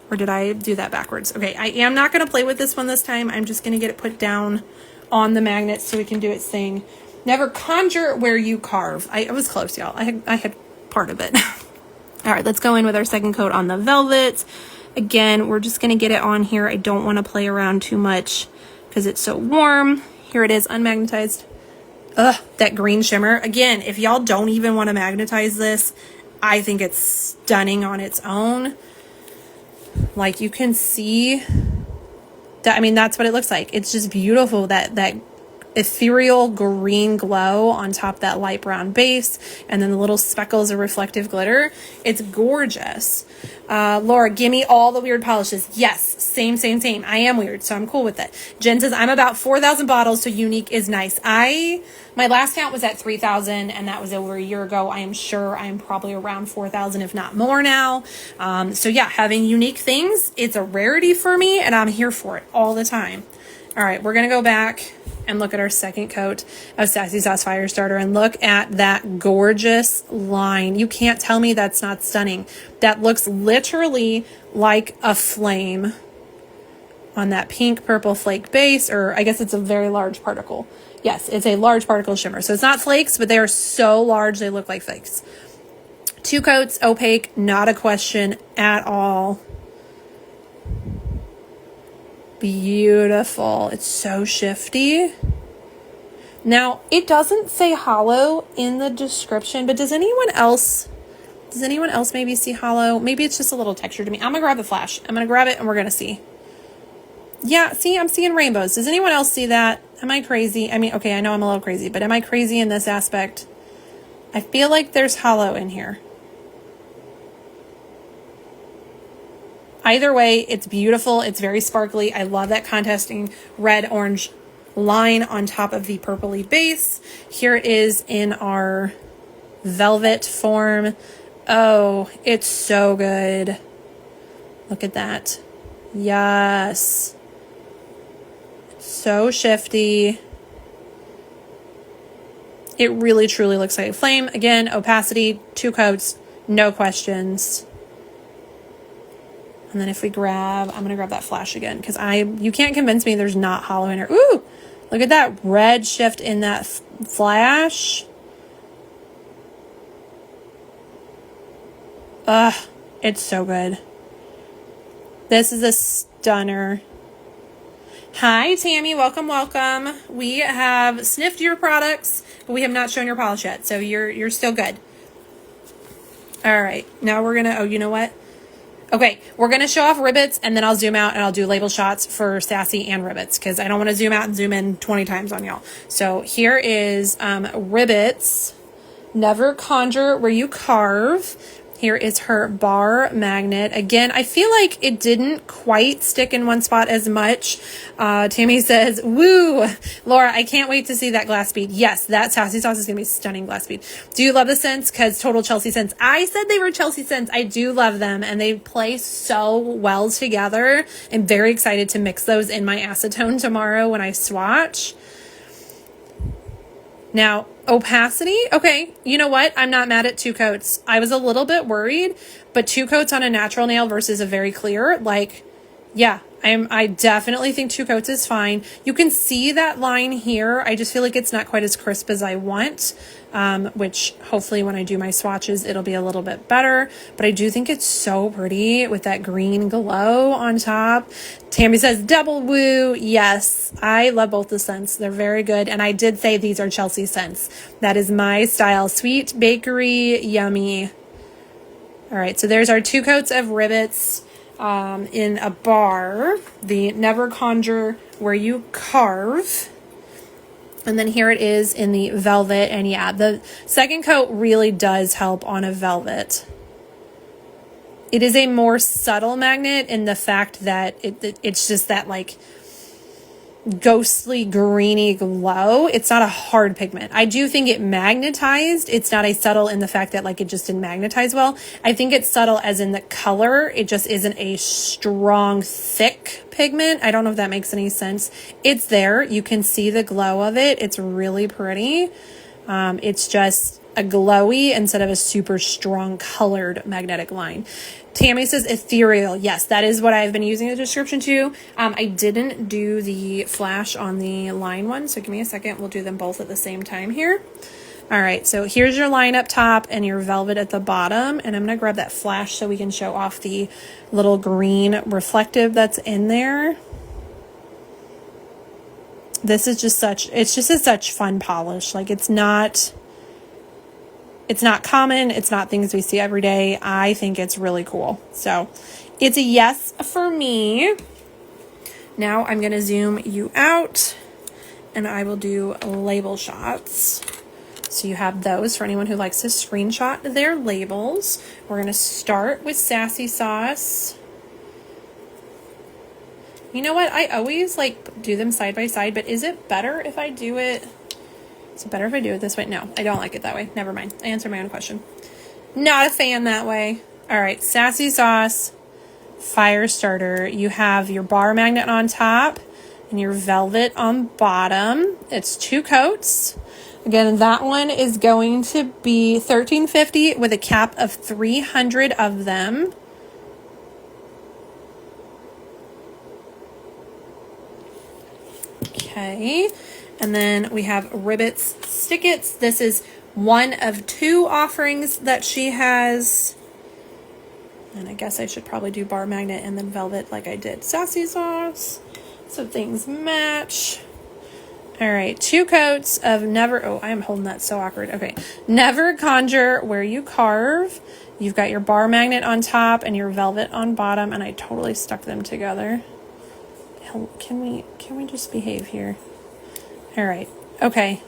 Or did I do that backwards? Okay, I am not going to play with this one this time. I'm just going to get it put down on the magnet so we can do its thing. Never Conjure Where You Carve. I was close, y'all. I had part of it. All right, let's go in with our second coat on the velvet. Again, we're just going to get it on here. I don't want to play around too much because it's so warm. Here it is, unmagnetized. Ugh, that green shimmer. Again, if y'all don't even want to magnetize this, I think it's stunning on its own. Like, you can see that, I mean, that's what it looks like. It's just beautiful, that ethereal green glow on top of that light brown base, and then the little speckles of reflective glitter. It's gorgeous. Laura, give me all the weird polishes. Yes, same. I am weird, so I'm cool with it. Jen says, I'm about 4,000 bottles, so unique is nice. My last count was at 3,000, and that was over a year ago. I am sure I'm probably around 4,000, if not more now. So yeah, having unique things, it's a rarity for me, and I'm here for it all the time. All right, we're going to go back and look at our second coat of Sassy Sauce Firestarter and look at that gorgeous line. You can't tell me that's not stunning. That looks literally like a flame on that pink purple flake base, or I guess it's a very large particle. Yes, it's a large particle shimmer. So it's not flakes, but they are so large they look like flakes. 2 coats, opaque, not a question at all. Beautiful. It's so shifty. Now, it doesn't say hollow in the description, but does anyone else maybe see hollow? Maybe it's just a little texture to me. I'm gonna grab the flash. I'm gonna grab it and we're gonna see. Yeah, see, I'm seeing rainbows. Does anyone else see that? Am I crazy? I mean, okay, I know I'm a little crazy, but am I crazy in this aspect? I feel like there's hollow in here. Either way, it's beautiful. It's very sparkly. I love that contrasting red-orange line on top of the purpley base. Here it is in our velvet form. Oh, it's so good. Look at that. Yes. So shifty. It really, truly looks like a flame. Again, opacity, 2 coats, no questions. And then if we grab, I'm going to grab that flash again because you can't convince me there's not hollow in here. Ooh, look at that red shift in that flash. Ugh, it's so good. This is a stunner. Hi, Tammy. Welcome, welcome. We have sniffed your products, but we have not shown your polish yet, so you're still good. All right, now we're going to, oh, you know what? Okay, we're going to show off Ribbits, and then I'll zoom out and I'll do label shots for Sassy and Ribbits because I don't want to zoom out and zoom in 20 times on y'all. So here is Ribbits, Never Conjure Where You Carve. Here is her bar magnet. Again, I feel like it didn't quite stick in one spot as much. Tammy says, woo! Laura, I can't wait to see that glass bead. Yes, that Sassy Sauce is going to be stunning glass bead. Do you love the scents? Because total Chelsea scents. I said they were Chelsea scents. I do love them, and they play so well together. I'm very excited to mix those in my acetone tomorrow when I swatch. Now, opacity, okay, you know what? I'm not mad at 2 coats. I was a little bit worried, but 2 coats on a natural nail versus a very clear, like, yeah, I definitely think 2 coats is fine. You can see that line here. I just feel like it's not quite as crisp as I want, which hopefully when I do my swatches, it'll be a little bit better. But I do think it's so pretty with that green glow on top. Tammy says, double woo. Yes, I love both the scents. They're very good. And I did say these are Chelsea scents. That is my style. Sweet, bakery, yummy. All right, so there's our 2 coats of Ribbits. In a bar, the Never Conjure Where You Carve. And then here it is in the velvet. And yeah, the second coat really does help on a velvet. It is a more subtle magnet in the fact that it's just that like ghostly greeny glow. It's not a hard pigment. I do think it magnetized. It's not a subtle in the fact that like it just didn't magnetize well. I think it's subtle as in the color. It just isn't a strong, thick pigment. I don't know if that makes any sense. It's there. You can see the glow of it. It's really pretty. It's just a glowy instead of a super strong colored magnetic line. Tammy says ethereal. Yes, that is what I've been using the description to. I didn't do the flash on the line one, so give me a second. We'll do them both at the same time here. All right, so here's your line up top and your velvet at the bottom, and I'm going to grab that flash so we can show off the little green reflective that's in there. This is just such, it's just a such fun polish. Like it's not common. It's not things we see every day. I think it's really cool. So it's a yes for me. Now I'm going to zoom you out and I will do label shots. So you have those for anyone who likes to screenshot their labels. We're going to start with Sassy Sauce. You know what? I always like do them side by side, but is it better if I do it? Is it better if I do it this way? No, I don't like it that way. Never mind. I answered my own question. Not a fan that way. All right, Sassy Sauce, Fire Starter. You have your bar magnet on top and your velvet on bottom. It's 2 coats. Again, that one is going to be $13.50 with a cap of 300 of them. Okay. And then we have Ribbits Stickits. This is one of 2 offerings that she has. And I guess I should probably do bar magnet and then velvet like I did Sassy Sauce, so things match. All right, 2 coats of Never, oh, I am holding that so awkward. Okay, Never Conjure Where You Carve. You've got your bar magnet on top and your velvet on bottom, and I totally stuck them together. Can we just behave here? All right. Okay.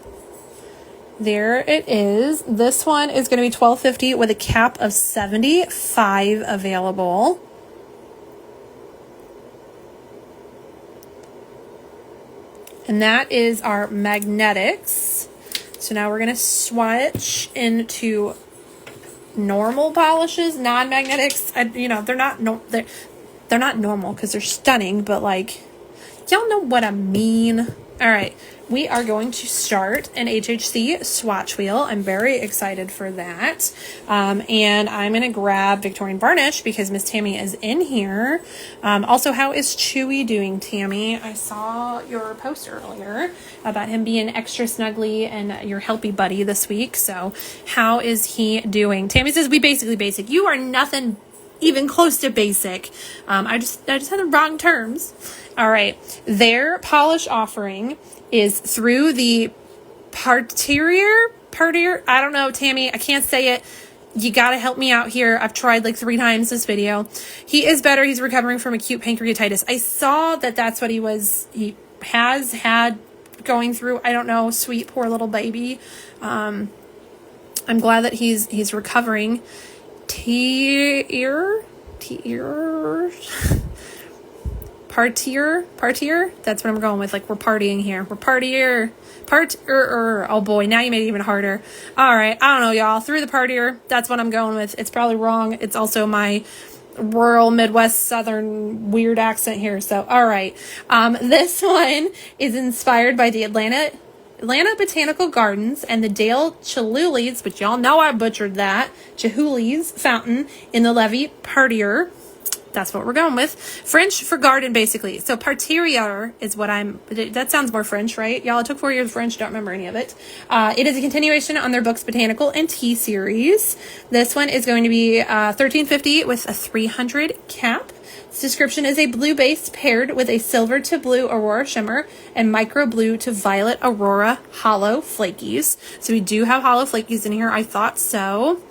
There it is. This one is going to be $12.50 with a cap of 75 available. And that is our magnetics. So now we're going to swatch into normal polishes, non-magnetics. You know, they're not normal because they're stunning, but like, y'all know what I mean. All right, we are going to start an HHC swatch wheel. I'm very excited for that. And I'm going to grab Victorian Varnish because Miss Tammy is in here. Also, how is Chewy doing, Tammy? I saw your post earlier about him being extra snuggly and your helpy buddy this week. So how is he doing? Tammy says, we basically basic. You are nothing even close to basic. I just had the wrong terms. All right, their polish offering is through the Preorder. I don't know, Tammy. I can't say it. You got to help me out here. I've tried like 3 times this video. He is better. He's recovering from acute pancreatitis. I saw that that's what he has had going through. I don't know, sweet poor little baby. I'm glad that he's recovering. Partier. That's what I'm going with. Like, we're partying here. We're partier. Oh boy, now you made it even harder. All right, I don't know, y'all. Through the partier. That's what I'm going with. It's probably wrong. It's also my rural Midwest Southern weird accent here. So, all right. This one is inspired by the Atlanta Botanical Gardens and the Dale Chihuly's, but y'all know I butchered that, Chihuly's fountain in the Levy Partier. That's what we're going with. French for garden, basically. So partier is what that sounds more French, right? Y'all, I took 4 years of French, don't remember any of it. It is a continuation on their books Botanical and Tea series. This one is going to be $13.50 with a 300 cap. This description is a blue base paired with a silver to blue Aurora shimmer and micro blue to violet Aurora hollow flakies. So we do have hollow flakies in here. I thought so.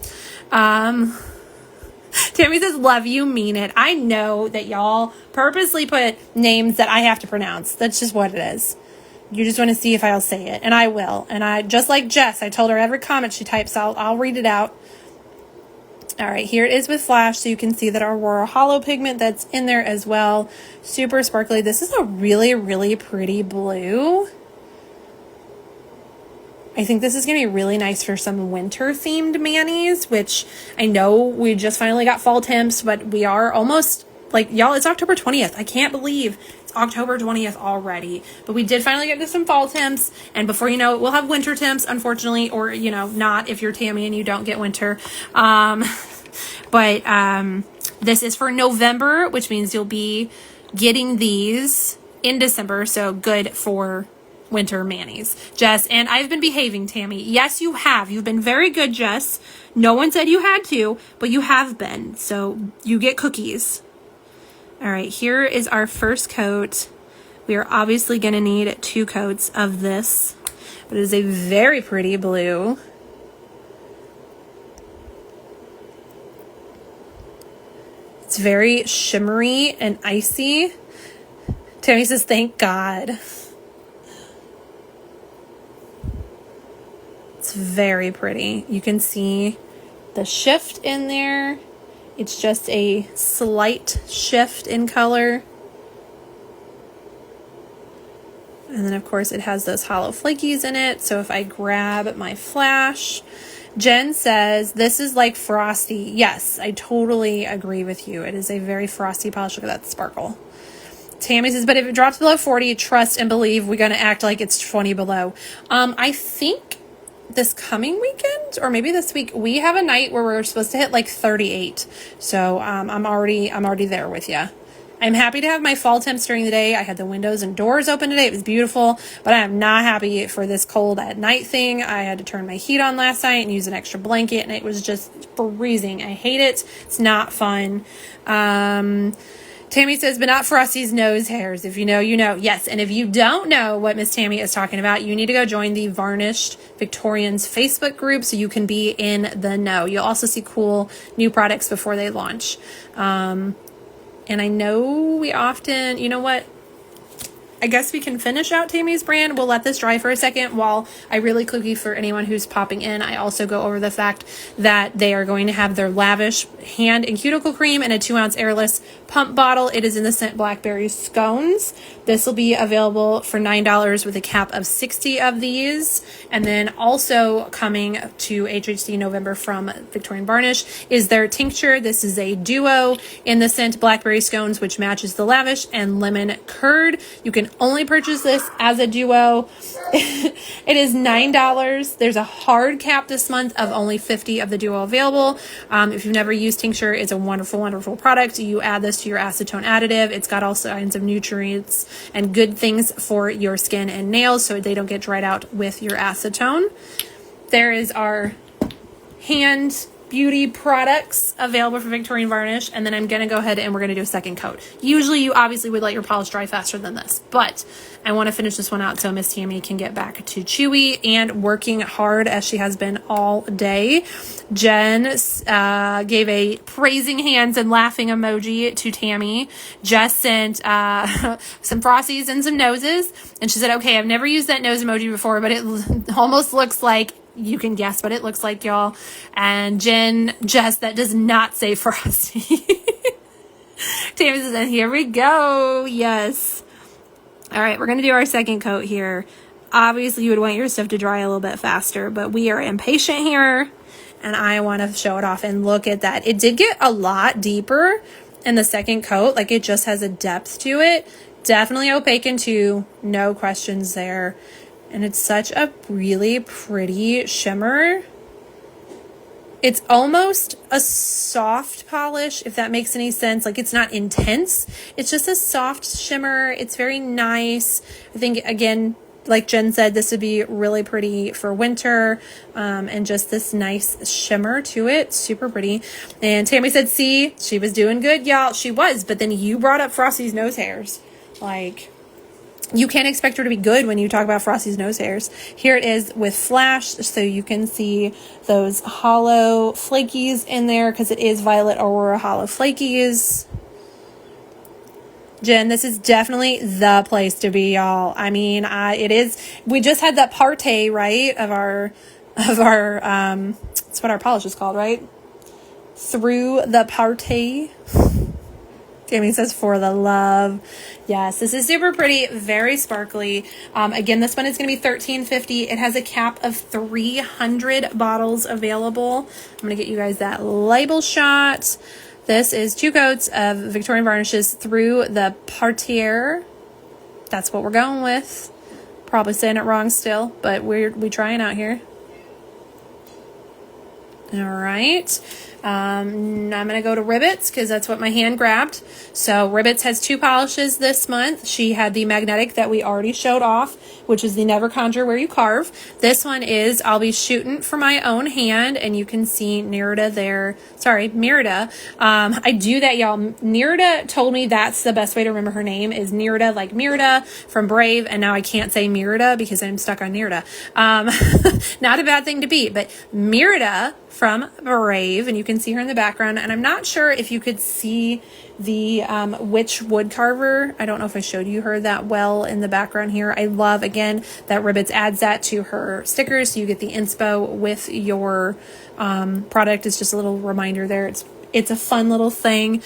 Tammy says, love you, mean it. I know that y'all purposely put names that I have to pronounce. That's just what it is. You just want to see if I'll say it, and I will. And I, just like Jess, I told her every comment she types, I'll read it out. All right, here it is with flash, so you can see that our Aurora Hollow pigment that's in there as well. Super sparkly. This is a really, really pretty blue. I think this is going to be really nice for some winter-themed manis, which I know we just finally got fall temps, but we are almost, like, y'all, it's October 20th. I can't believe it's October 20th already. But we did finally get to some fall temps, and before you know it, we'll have winter temps, unfortunately, or, you know, not if you're Tammy and you don't get winter. This is for November, which means you'll be getting these in December, so good for winter manis. Jess, and I've been behaving, Tammy. Yes, you have. You've been very good, Jess. No one said you had to, but you have been. So you get cookies. All right, here is our first coat. We are obviously going to need 2 coats of this, but it is a very pretty blue. It's very shimmery and icy. Tammy says, thank God. It's very pretty. You can see the shift in there. It's just a slight shift in color. And then of course it has those hollow flakies in it. So if I grab my flash, Jen says, this is like frosty. Yes, I totally agree with you. It is a very frosty polish. Look at that sparkle. Tammy says, but if it drops below 40, trust and believe we're going to act like it's 20 below. I think this coming weekend, or maybe this week, we have a night where we're supposed to hit like 38. So I'm already there with you. I'm happy to have my fall temps during the day. I had the windows and doors open today. It was beautiful, but I am not happy for this cold at night thing. I had to turn my heat on last night and use an extra blanket, and it was just freezing. I hate it. It's not fun. Tammy says, but not Frosty's nose hairs. If you know, you know. Yes, and if you don't know what Miss Tammy is talking about, you need to go join the Varnished Victorians Facebook group so you can be in the know. You'll also see cool new products before they launch. And I know we often, you know what? I guess we can finish out Tammy's brand. We'll let this dry for a second while I really quickly, for anyone who's popping in, I also go over the fact that they are going to have their lavish hand and cuticle cream in a 2-ounce airless pump bottle. It is in the scent Blackberry Scones. This will be available for $9 with a cap of 60 of these. And then also coming to HHC November from Victorian Varnish is their tincture. This is a duo in the scent Blackberry Scones, which matches the lavish and lemon curd. You can only purchase this as a duo. It is $9. There's a hard cap this month of only 50 of the duo available. If you've never used tincture, it's a wonderful, wonderful product. You add this to your acetone additive. It's got all kinds of nutrients and good things for your skin and nails so they don't get dried out with your acetone. There is our hand beauty products available for Victorian Varnish, and then I'm going to go ahead and we're going to do a second coat. Usually you obviously would let your polish dry faster than this, but I want to finish this one out so Miss Tammy can get back to Chewy and working hard as she has been all day. Jen gave a praising hands and laughing emoji to Tammy. Jess sent some frosties and some noses, and she said, okay, I've never used that nose emoji before, but it almost looks like, you can guess what it looks like, y'all. And Jess, that does not say Frosty. Tammy says, and here we go. Yes. All right, we're going to do our second coat here. Obviously, you would want your stuff to dry a little bit faster, but we are impatient here, and I want to show it off. And look at that. It did get a lot deeper in the second coat. Like, it just has a depth to it. Definitely opaque in two. No questions there. And it's such a really pretty shimmer. It's almost a soft polish, if that makes any sense. Like, it's not intense. It's just a soft shimmer. It's very nice. I think, again, like Jen said, this would be really pretty for winter. And just this nice shimmer to it. Super pretty. And Tammy said, see, she was doing good, y'all. She was. But then you brought up Frosty's nose hairs. Like, you can't expect her to be good when you talk about Frosty's nose hairs. Here it is with flash, so you can see those hollow flakies in there because it is Violet Aurora hollow flakies. Jen, this is definitely the place to be, y'all. I mean, it is. We just had that party, right, of our, that's what our polish is called, right? Through the party. Jamie says, for the love. Yes, this is super pretty, very sparkly. Again, this one is going to be $13.50. It has a cap of 300 bottles available. I'm going to get you guys that label shot. This is 2 coats of Victorian Varnishes through the Partier. That's what we're going with. Probably saying it wrong still, but we trying out here. All right. I'm going to go to Ribbits because that's what my hand grabbed. So Ribbits has 2 polishes this month. She had the magnetic that we already showed off, which is the Never Conjure Where You Carve. This one is I'll be shooting for my own hand, and you can see Nerida there. Sorry, Merida. I do that, y'all. Nerida told me that's the best way to remember her name is Nerida, like Merida from Brave, and now I can't say Merida because I'm stuck on Nerida. Not a bad thing to beat, but Merida from Brave, and you can see her in the background, and I'm not sure if you could see the witch wood carver. I don't know if I showed you her that well in the background here. I love, again, that Ribbits adds that to her stickers, so you get the inspo with your product. It's just a little reminder there. It's a fun little thing.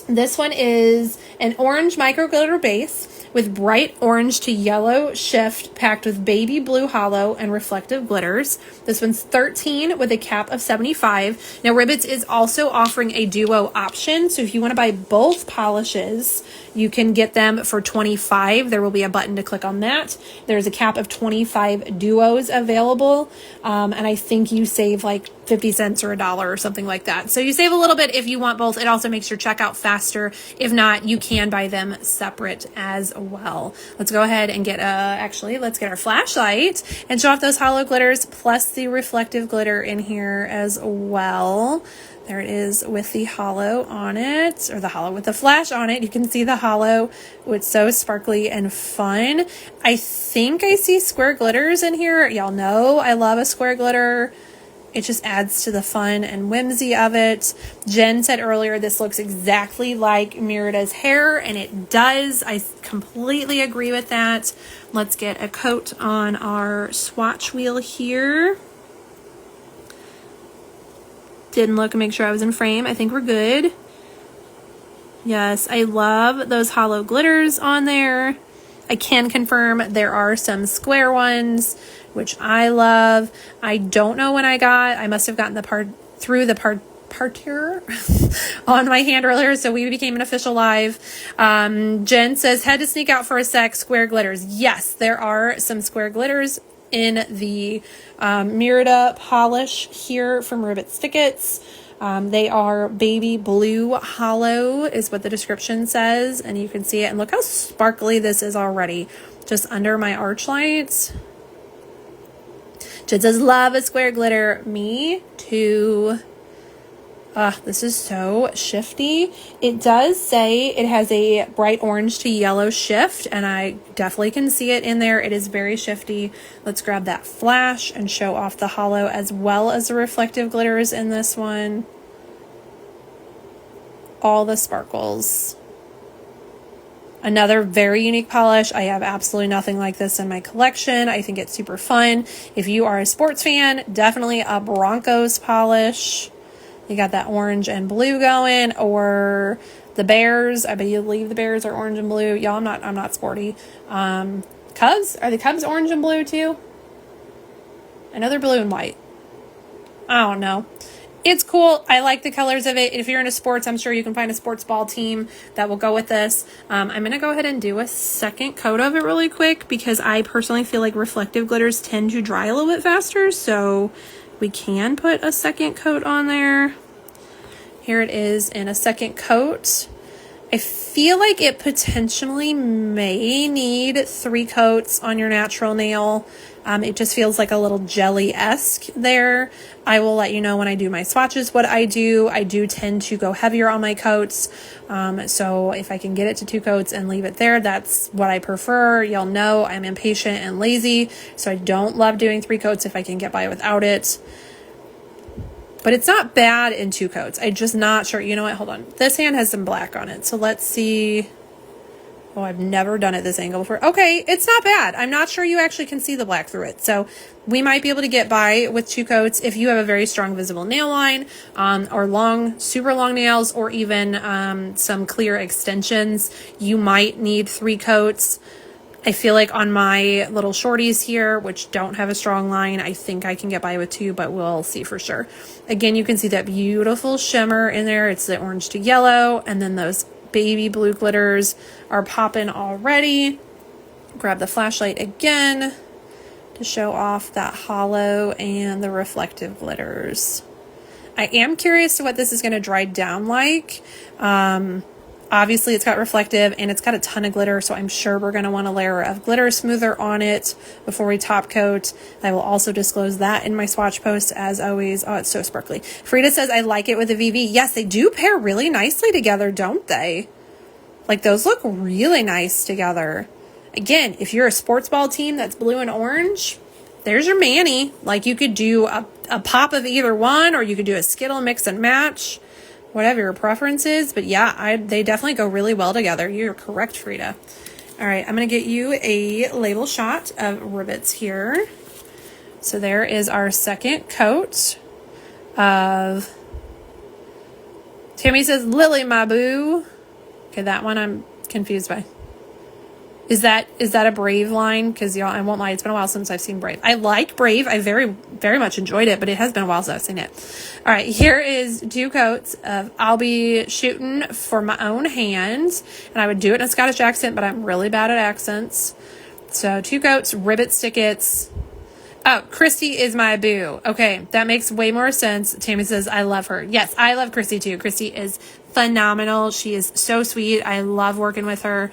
This one is an orange micro glitter base with bright orange to yellow shift packed with baby blue hollow and reflective glitters. This one's $13 with a cap of $75. Now Ribbits is also offering a duo option, so if you want to buy both polishes, you can get them for $25. There will be a button to click on that. There's a cap of 25 duos available, and I think you save like 50 cents or $1 or something like that. So you save a little bit if you want both. It also makes your checkout faster. If not, you can buy them separate as well. Let's go ahead and get let's get our flashlight and show off those hollow glitters plus the reflective glitter in here as well. There it is with the hollow on it, or the hollow with the flash on it. You can see the hollow. It's so sparkly and fun. I think I see square glitters in here. Y'all know I love a square glitter. It just adds to the fun and whimsy of it. Jen said earlier this looks exactly like Merida's hair, and it does. I completely agree with that. Let's get a coat on our swatch wheel here. Didn't look and make sure I was in frame. I think we're good. Yes, I love those hollow glitters on there. I can confirm there are some square ones, which I love. I don't know when I must have gotten the part through the Partier on my hand earlier, so we became an official live. Jen says, had to sneak out for a sec, square glitters. Yes, there are some square glitters in the Merida polish here from Ribbits Stickits. They are baby blue hollow is what the description says, and you can see it, and look how sparkly this is already just under my arch lights. Jen says, love a square glitter. Me too. This is so shifty. It does say it has a bright orange to yellow shift, and I definitely can see it in there. It is very shifty. Let's grab that flash and show off the hollow as well as the reflective glitters in this one. All the sparkles. Another very unique polish. I have absolutely nothing like this in my collection. I think it's super fun. If you are a sports fan, definitely a Broncos polish. You got that orange and blue going, or the Bears. I believe the Bears are orange and blue. Y'all, I'm not sporty. Cubs? Are the Cubs orange and blue too? I know they're blue and white. I don't know. It's cool. I like the colors of it. If you're into sports, I'm sure you can find a sports ball team that will go with this. I'm going to go ahead and do a second coat of it really quick because I personally feel like reflective glitters tend to dry a little bit faster. So we can put a second coat on there. Here it is in a second coat. I feel like it potentially may need 3 coats on your natural nail. It just feels like a little jelly-esque there. I will let you know when I do my swatches what I do. I do tend to go heavier on my coats. So if I can get it to 2 coats and leave it there, that's what I prefer. Y'all know I'm impatient and lazy, so I don't love doing 3 coats if I can get by without it. but it's not bad in 2 coats. I'm just not sure. You know what? Hold on. This hand has some black on it. So let's see. Oh, I've never done it this angle before. Okay, it's not bad. I'm not sure you actually can see the black through it. So we might be able to get by with 2 coats if you have a very strong visible nail line, or long, super long nails, or even some clear extensions. You might need 3 coats. I feel like on my little shorties here, which don't have a strong line, I think I can get by with 2, but we'll see for sure. Again, you can see that beautiful shimmer in there. It's the orange to yellow, and then those baby blue glitters are popping already. Grab the flashlight again to show off that hollow and the reflective glitters. I am curious to what this is going to dry down like. Obviously it's got reflective and it's got a ton of glitter, so I'm sure we're going to want a layer of glitter smoother on it before we top coat. I will also disclose that in my swatch post as always. Oh, it's so sparkly. Frida says, I like it with a VV. Yes, they do pair really nicely together, don't they? Like, those look really nice together. Again, if you're a sports ball team that's blue and orange, there's your Manny. Like, you could do a pop of either one, or you could do a Skittle mix and match. Whatever your preference is, but yeah, they definitely go really well together. You're correct, Frida. All right, I'm going to get you a label shot of Ribbits here. So there is our second coat of, Tammy says, Lily, my boo. Okay, that one I'm confused by. Is that a Brave line? Because y'all, I won't lie, it's been a while since I've seen Brave. I like Brave. I very, very much enjoyed it, but it has been a while since I've seen it. All right, here is 2 coats of I'll Be Shooting for My Own Hand. And I would do it in a Scottish accent, but I'm really bad at accents. So 2 coats, Ribbits Stickits. Oh, Christy is my boo. Okay, that makes way more sense. Tammy says, I love her. Yes, I love Christy too. Christy is phenomenal. She is so sweet. I love working with her.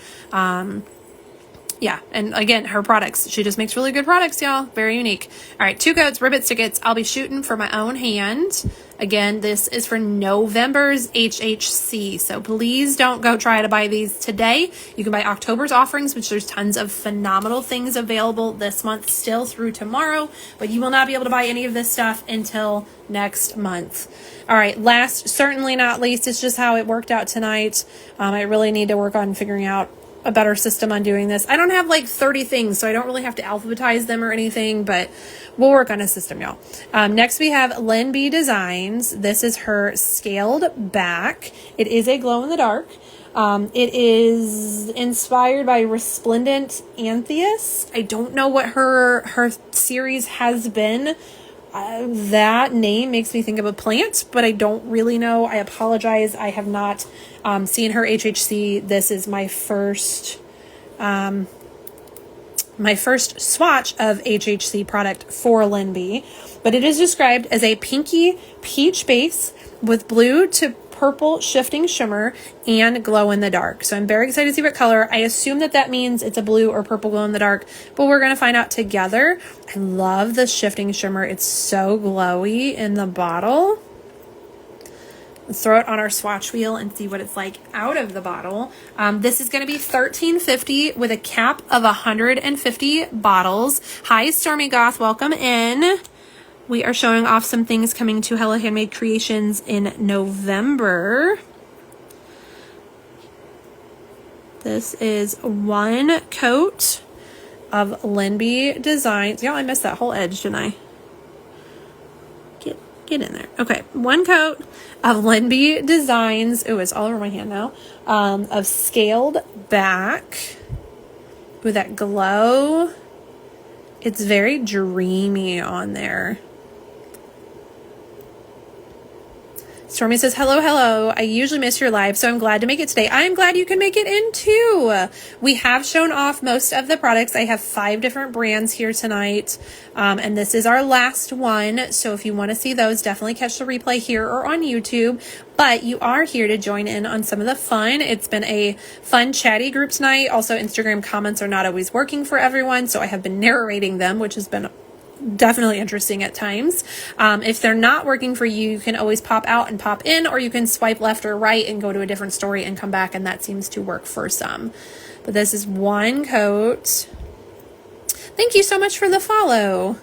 Yeah, and again, her products. She just makes really good products, y'all. Very unique. All right, 2 coats, Ribbit Stickits. I'll Be Shooting for My Own Hand. Again, this is for November's HHC, so please don't go try to buy these today. You can buy October's offerings, which there's tons of phenomenal things available this month still through tomorrow, but you will not be able to buy any of this stuff until next month. All right, last, certainly not least, it's just how it worked out tonight. I really need to work on figuring out a better system on doing this. I don't have like 30 things, so I don't really have to alphabetize them or anything, but we'll work on a system, y'all. Next we have LynB Designs. This is her scaled back. It is a glow in the dark. It is inspired by Resplendent Antheus. I don't know what her series has been. That name makes me think of a plant, but I don't really know. I apologize. I have not seen her HHC. This is my first swatch of HHC product for LynB, but it is described as a pinky peach base with blue to purple shifting shimmer and glow in the dark. So I'm very excited to see what color. I assume that means it's a blue or purple glow in the dark, but we're going to find out together. I love the shifting shimmer. It's so glowy in the bottle. Let's throw it on our swatch wheel and see what it's like out of the bottle. This is going to be $13.50 with a cap of 150 bottles. Hi, Stormy Goth. Welcome in. We are showing off some things coming to Hello Handmade Creations in November. This is 1 coat of LynB Designs. Y'all, I missed that whole edge, didn't I? Get in there. Okay, 1 coat of LynB Designs. Oh, it's all over my hand now. Of scaled back with that glow. It's very dreamy on there. Stormy says, hello, hello. I usually miss your live, so I'm glad to make it today. I'm glad you can make it in too. We have shown off most of the products. I have 5 different brands here tonight, and this is our last one. So if you want to see those, definitely catch the replay here or on YouTube. But you are here to join in on some of the fun. It's been a fun, chatty group tonight. Also, Instagram comments are not always working for everyone, so I have been narrating them, which has been definitely interesting at times. If they're not working for you, you can always pop out and pop in, or you can swipe left or right and go to a different story and come back, and that seems to work for some. But this is 1 coat. Thank you so much for the follow.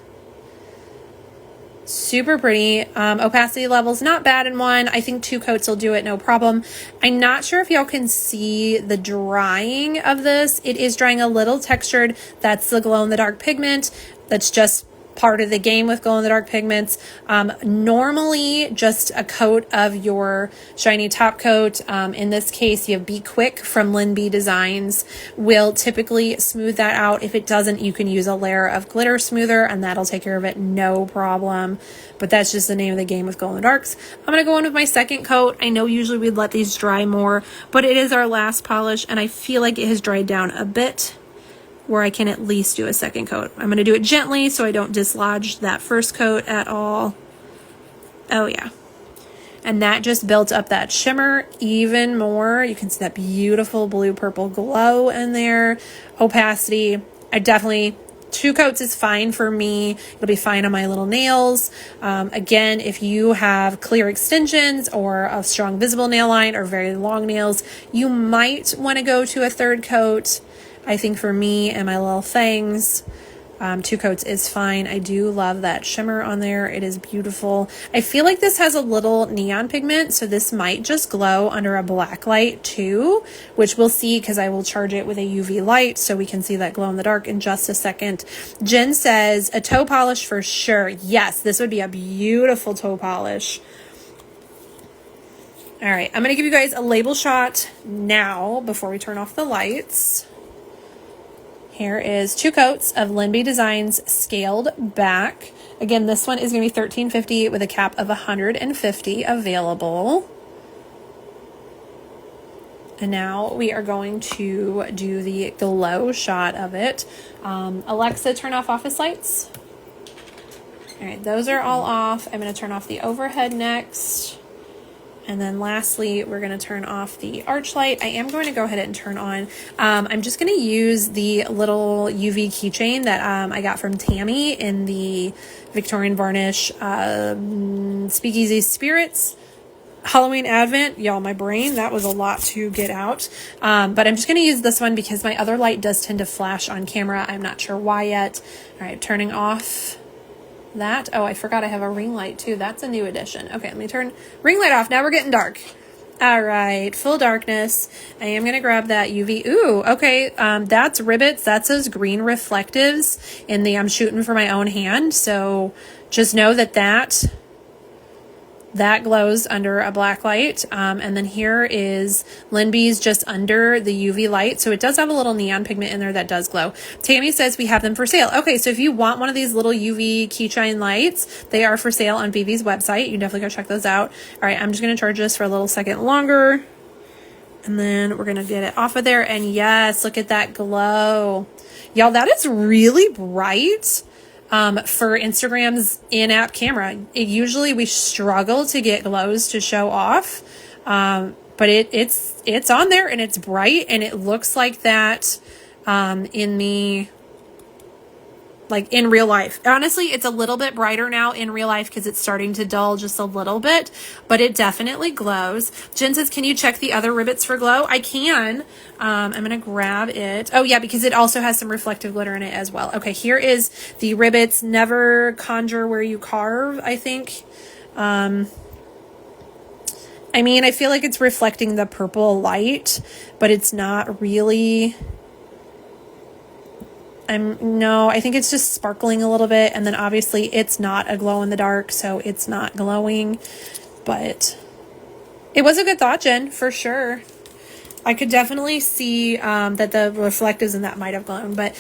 Super pretty. Opacity level's not bad in one. I think 2 coats will do it, no problem. I'm not sure if y'all can see the drying of this. It is drying a little textured. That's the glow-in-the-dark pigment. That's just part of the game with glow-in-the-dark pigments. Normally just a coat of your shiny top coat. In this case, you have Be Quick from LynB Designs will typically smooth that out. If it doesn't, you can use a layer of glitter smoother and that'll take care of it, no problem. But that's just the name of the game with glow-in-the-darks. I'm gonna go in with my second coat. I know usually we'd let these dry more, but it is our last polish and I feel like it has dried down a bit where I can at least do a second coat. I'm going to do it gently so I don't dislodge that first coat at all. Oh yeah. And that just built up that shimmer even more. You can see that beautiful blue purple glow in there. Opacity, I definitely, 2 coats is fine for me. It'll be fine on my little nails. Again, if you have clear extensions or a strong visible nail line or very long nails, you might want to go to a 3rd coat. I think for me and my little things, 2 coats is fine. I do love that shimmer on there. It is beautiful. I feel like this has a little neon pigment, so this might just glow under a black light too, which we'll see because I will charge it with a UV light so we can see that glow in the dark in just a second. Jen says, a toe polish for sure. Yes, this would be a beautiful toe polish. All right, I'm going to give you guys a label shot now before we turn off the lights. Here is 2 coats of LynB Designs scaled back. Again, this one is going to be $13.50 with a cap of $150 available. And now we are going to do the glow shot of it. Alexa, turn off office lights. All right, those are all off. I'm going to turn off the overhead next. And then lastly, we're going to turn off the arch light. I am going to go ahead and turn on. I'm just going to use the little UV keychain that I got from Tammy in the Victorian Varnish Speakeasy Spirits Halloween Advent. Y'all, my brain, that was a lot to get out. But I'm just going to use this one because my other light does tend to flash on camera. I'm not sure why yet. All right, turning off that. Oh, I forgot I have a ring light too. That's a new addition. Okay, let me turn ring light off. Now we're getting dark. All right, full darkness. I am going to grab that UV. Ooh, okay. That's Ribbits. That's those green reflectives in the I'm shooting for my own hand. So just know that that glows under a black light. And then here is LynB's just under the UV light. So it does have a little neon pigment in there that does glow. Tammy says we have them for sale. Okay, so if you want one of these little UV keychain lights, they are for sale on Vivi's website. You can definitely go check those out. All right, I'm just going to charge this for a little second longer. And then we're going to get it off of there. And yes, look at that glow. Y'all, that is really bright. For Instagram's in-app camera. Usually we struggle to get glows to show off, but it's on there and it's bright and it looks like that in real life. Honestly, it's a little bit brighter now in real life because it's starting to dull just a little bit, but it definitely glows. Jen says, can you check the other Ribbits for glow? I can. I'm going to grab it. Oh yeah, because it also has some reflective glitter in it as well. Okay, here is the Ribbits Never Conjure Where You Carve, I think. I mean, I feel like it's reflecting the purple light, but it's not really. No, I think it's just sparkling a little bit, and then obviously it's not a glow in the dark, so it's not glowing, but it was a good thought, Jen, for sure. I could definitely see that the reflectives in that might have glown, but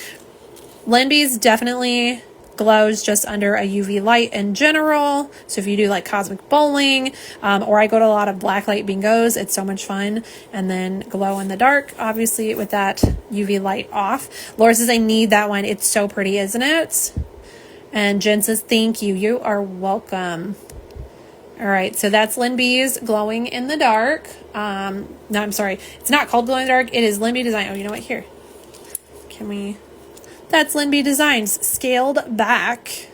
LynB's definitely glows just under a UV light in general. So if you do like cosmic bowling, or I go to a lot of blacklight bingos, it's so much fun. And then glow in the dark, obviously with that UV light off. Laura says, I need that one. It's so pretty, isn't it? And Jen says, thank you. You are welcome. All right, so that's LynB's glowing in the dark. No, I'm sorry. It's not called glow in the dark. It is LynB Design. Oh, you know what? Here. Can we... That's LynB Designs scaled back.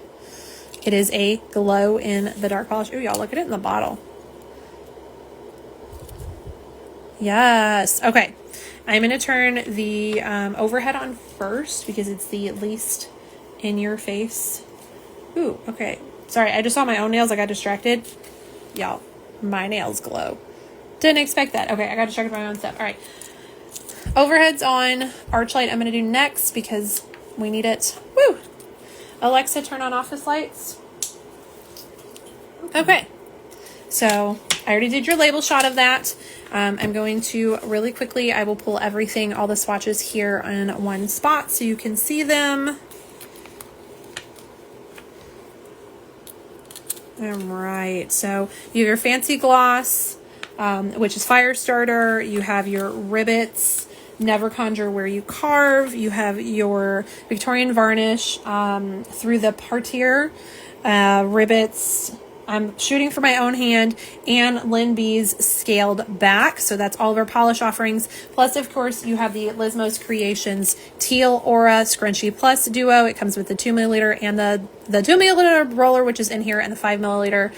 It is a glow in the dark polish. Ooh, y'all, look at it in the bottle. Yes. Okay. I'm going to turn the overhead on first because it's the least in your face. Ooh, okay. Sorry, I just saw my own nails. I got distracted. Y'all, my nails glow. Didn't expect that. Okay, I got distracted by my own stuff. All right. Overheads on. Arch light I'm going to do next because we need it. Woo! Alexa, turn on office lights. Okay. So I already did your label shot of that. I'm going to really quickly, I will pull everything, all the swatches here in one spot so you can see them. All right, so you have your fancy gloss, which is fire starter. You have your Ribbits, Never Conjure Where You Carve. You have your Victorian Varnish through the Parterre, Ribbits. I'm shooting for my own hand, and LynB's Scaled Back. So that's all of our polish offerings. Plus, of course, you have the Lizmos Creations Teal Aura Scrunchie Plus Duo. It comes with the 2 milliliter and the 2 milliliter roller, which is in here, and the 5 milliliter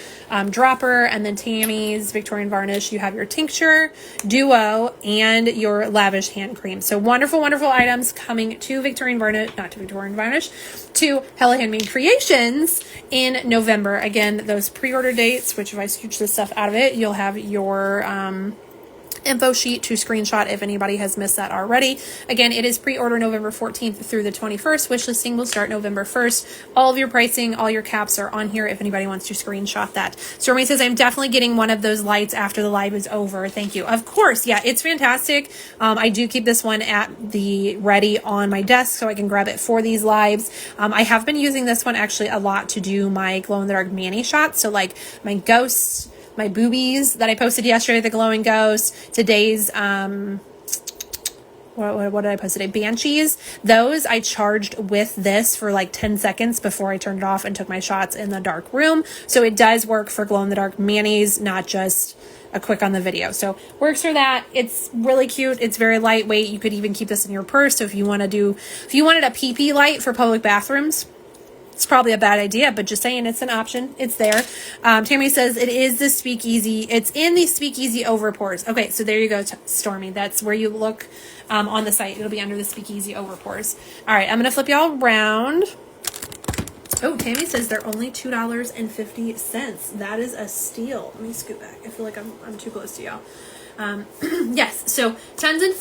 dropper. And then Tammy's Victorian Varnish. You have your Tincture Duo and your Lavish Hand Cream. So wonderful, wonderful items coming to Victorian Varnish, not to Victorian Varnish, to Hella Handmade Creations in November. Again, those pre-order dates, which if I scooch this stuff out of it, you'll have your info sheet to screenshot if anybody has missed that already. Again, it is pre-order November 14th through the 21st. Wishlisting will start November 1st. All of your pricing, all your caps are on here if anybody wants to screenshot that. Stormy says, I'm definitely getting one of those lights after the live is over. Thank you. Of course. Yeah, it's fantastic. I do keep this one at the ready on my desk so I can grab it for these lives. I have been using this one actually a lot to do my glow in the dark mani shots. So like my ghosts, my boobies that I posted yesterday, the glowing ghost, today's, what did I post today? Banshees. Those I charged with this for like 10 seconds before I turned it off and took my shots in the dark room. So it does work for glow in the dark manis, not just a quick on the video. So works for that. It's really cute. It's very lightweight. You could even keep this in your purse. So if you wanted a PP light for public bathrooms, it's probably a bad idea, but just saying, it's an option. It's there. Tammy says it is the Speakeasy. It's in the Speakeasy over pores. Okay, so there you go, Stormy. That's where you look on the site. It'll be under the Speakeasy over pores. All right, I'm going to flip y'all around. Oh, Tammy says they're only $2.50. That is a steal. Let me scoot back. I feel like I'm too close to y'all. Yes, so tons of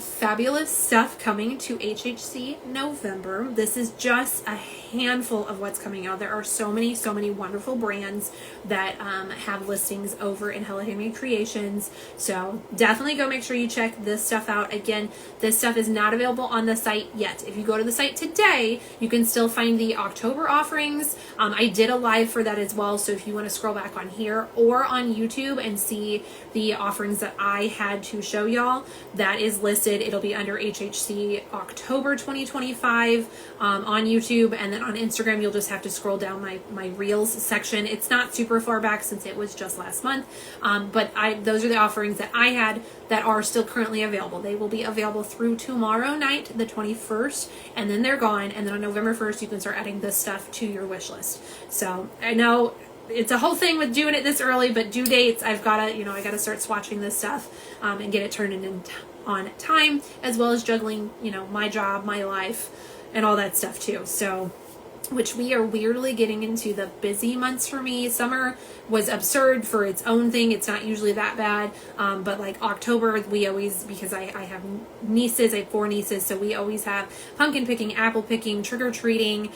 fabulous stuff coming to HHC November. This is just a handful of what's coming out. There are so many wonderful brands that have listings over in Hella Handmade Creations. So definitely go make sure you check this stuff out. Again, this stuff is not available on the site yet. If you go to the site today, you can still find the October offerings. I did a live for that as well. So if you want to scroll back on here or on YouTube and see the offerings that I had to show y'all, that is listed. It'll be under HHC October 2025 on YouTube, and then on Instagram you'll just have to scroll down my Reels section. It's not super far back since it was just last month, but those are the offerings that I had that are still currently available. They will be available through tomorrow night, the 21st, and then they're gone, and then on November 1st you can start adding this stuff to your wish list. So I know it's a whole thing with doing it this early, but due dates, I gotta start swatching this stuff and get it turned in on time, as well as juggling, my job, my life, and all that stuff too. So, which we are weirdly getting into the busy months for me. Summer was absurd for its own thing. It's not usually that bad. But like October, we always, because I have nieces, I have 4 nieces, so we always have pumpkin picking, apple picking, trick-or-treating,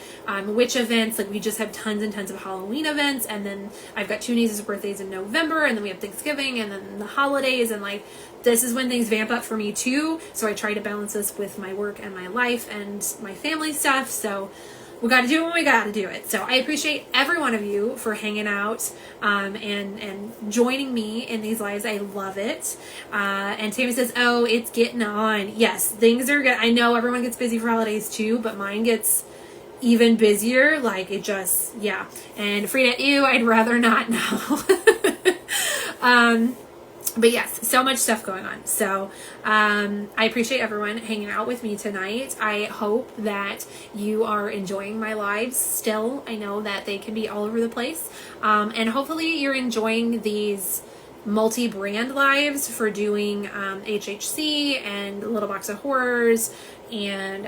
witch events. Like we just have tons and tons of Halloween events. And then I've got 2 nieces' birthdays in November, and then we have Thanksgiving, and then the holidays, and like, this is when things vamp up for me too. So I try to balance this with my work and my life and my family stuff. So we got to do it when we got to do it. So I appreciate every one of you for hanging out and joining me in these lives. I love it. And Tammy says, oh, it's getting on. Yes, things are good. I know everyone gets busy for holidays too, but mine gets even busier. Like it just, yeah. And Frida, ew, I'd rather not know. But yes, so much stuff going on. So I appreciate everyone hanging out with me tonight. I hope that you are enjoying my lives still. I know that they can be all over the place. And hopefully you're enjoying these multi-brand lives for doing HHC and Little Box of Horrors And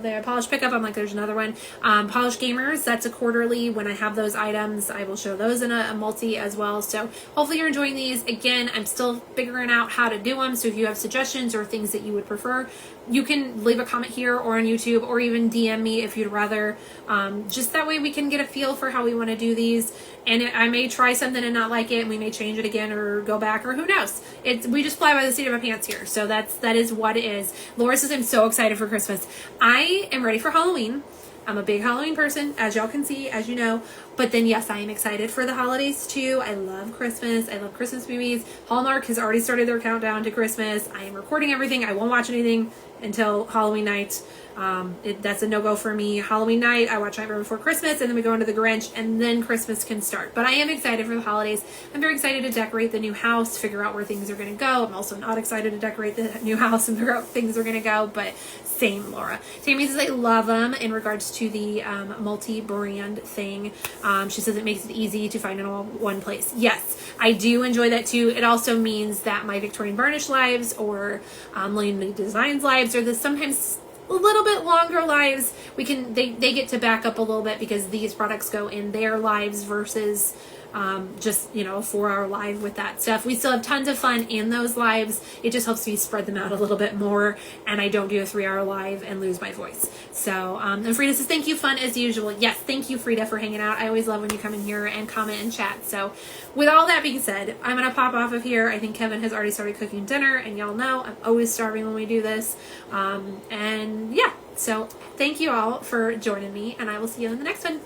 the Polish Pickup, I'm like, there's another one. Polish Gamers, that's a quarterly. When I have those items, I will show those in a multi as well. So hopefully you're enjoying these. Again, I'm still figuring out how to do them. So if you have suggestions or things that you would prefer, you can leave a comment here or on YouTube, or even DM me if you'd rather. Just that way we can get a feel for how we want to do these. And I may try something and not like it, and we may change it again or go back, or who knows. We just fly by the seat of our pants here. So that is what it is. Laura says, I'm so excited for Christmas. I am ready for Halloween. I'm a big Halloween person, as y'all can see, as you know. But then, yes, I am excited for the holidays, too. I love Christmas. I love Christmas movies. Hallmark has already started their countdown to Christmas. I am recording everything. I won't watch anything until Halloween night. That's a no-go for me. Halloween night, I watch Nightmare Before Christmas, and then we go into the Grinch, and then Christmas can start. But I am excited for the holidays. I'm very excited to decorate the new house, figure out where things are going to go. I'm also not excited to decorate the new house and figure out where things are going to go, but same, Laura. Tammy says, I love them in regards to the multi-brand thing. She says it makes it easy to find in all one place. Yes, I do enjoy that too. It also means that my Victorian Varnish lives or LynB Designs lives are sometimes a little bit longer lives. They get to back up a little bit because these products go in their lives versus just, a 4-hour live with that stuff. We still have tons of fun in those lives. It just helps me spread them out a little bit more, and I don't do a 3-hour live and lose my voice. So, and Frida says, thank you, fun as usual. Yes, thank you, Frida, for hanging out. I always love when you come in here and comment and chat. So, with all that being said, I'm going to pop off of here. I think Kevin has already started cooking dinner, and y'all know I'm always starving when we do this. And yeah, so thank you all for joining me, and I will see you in the next one.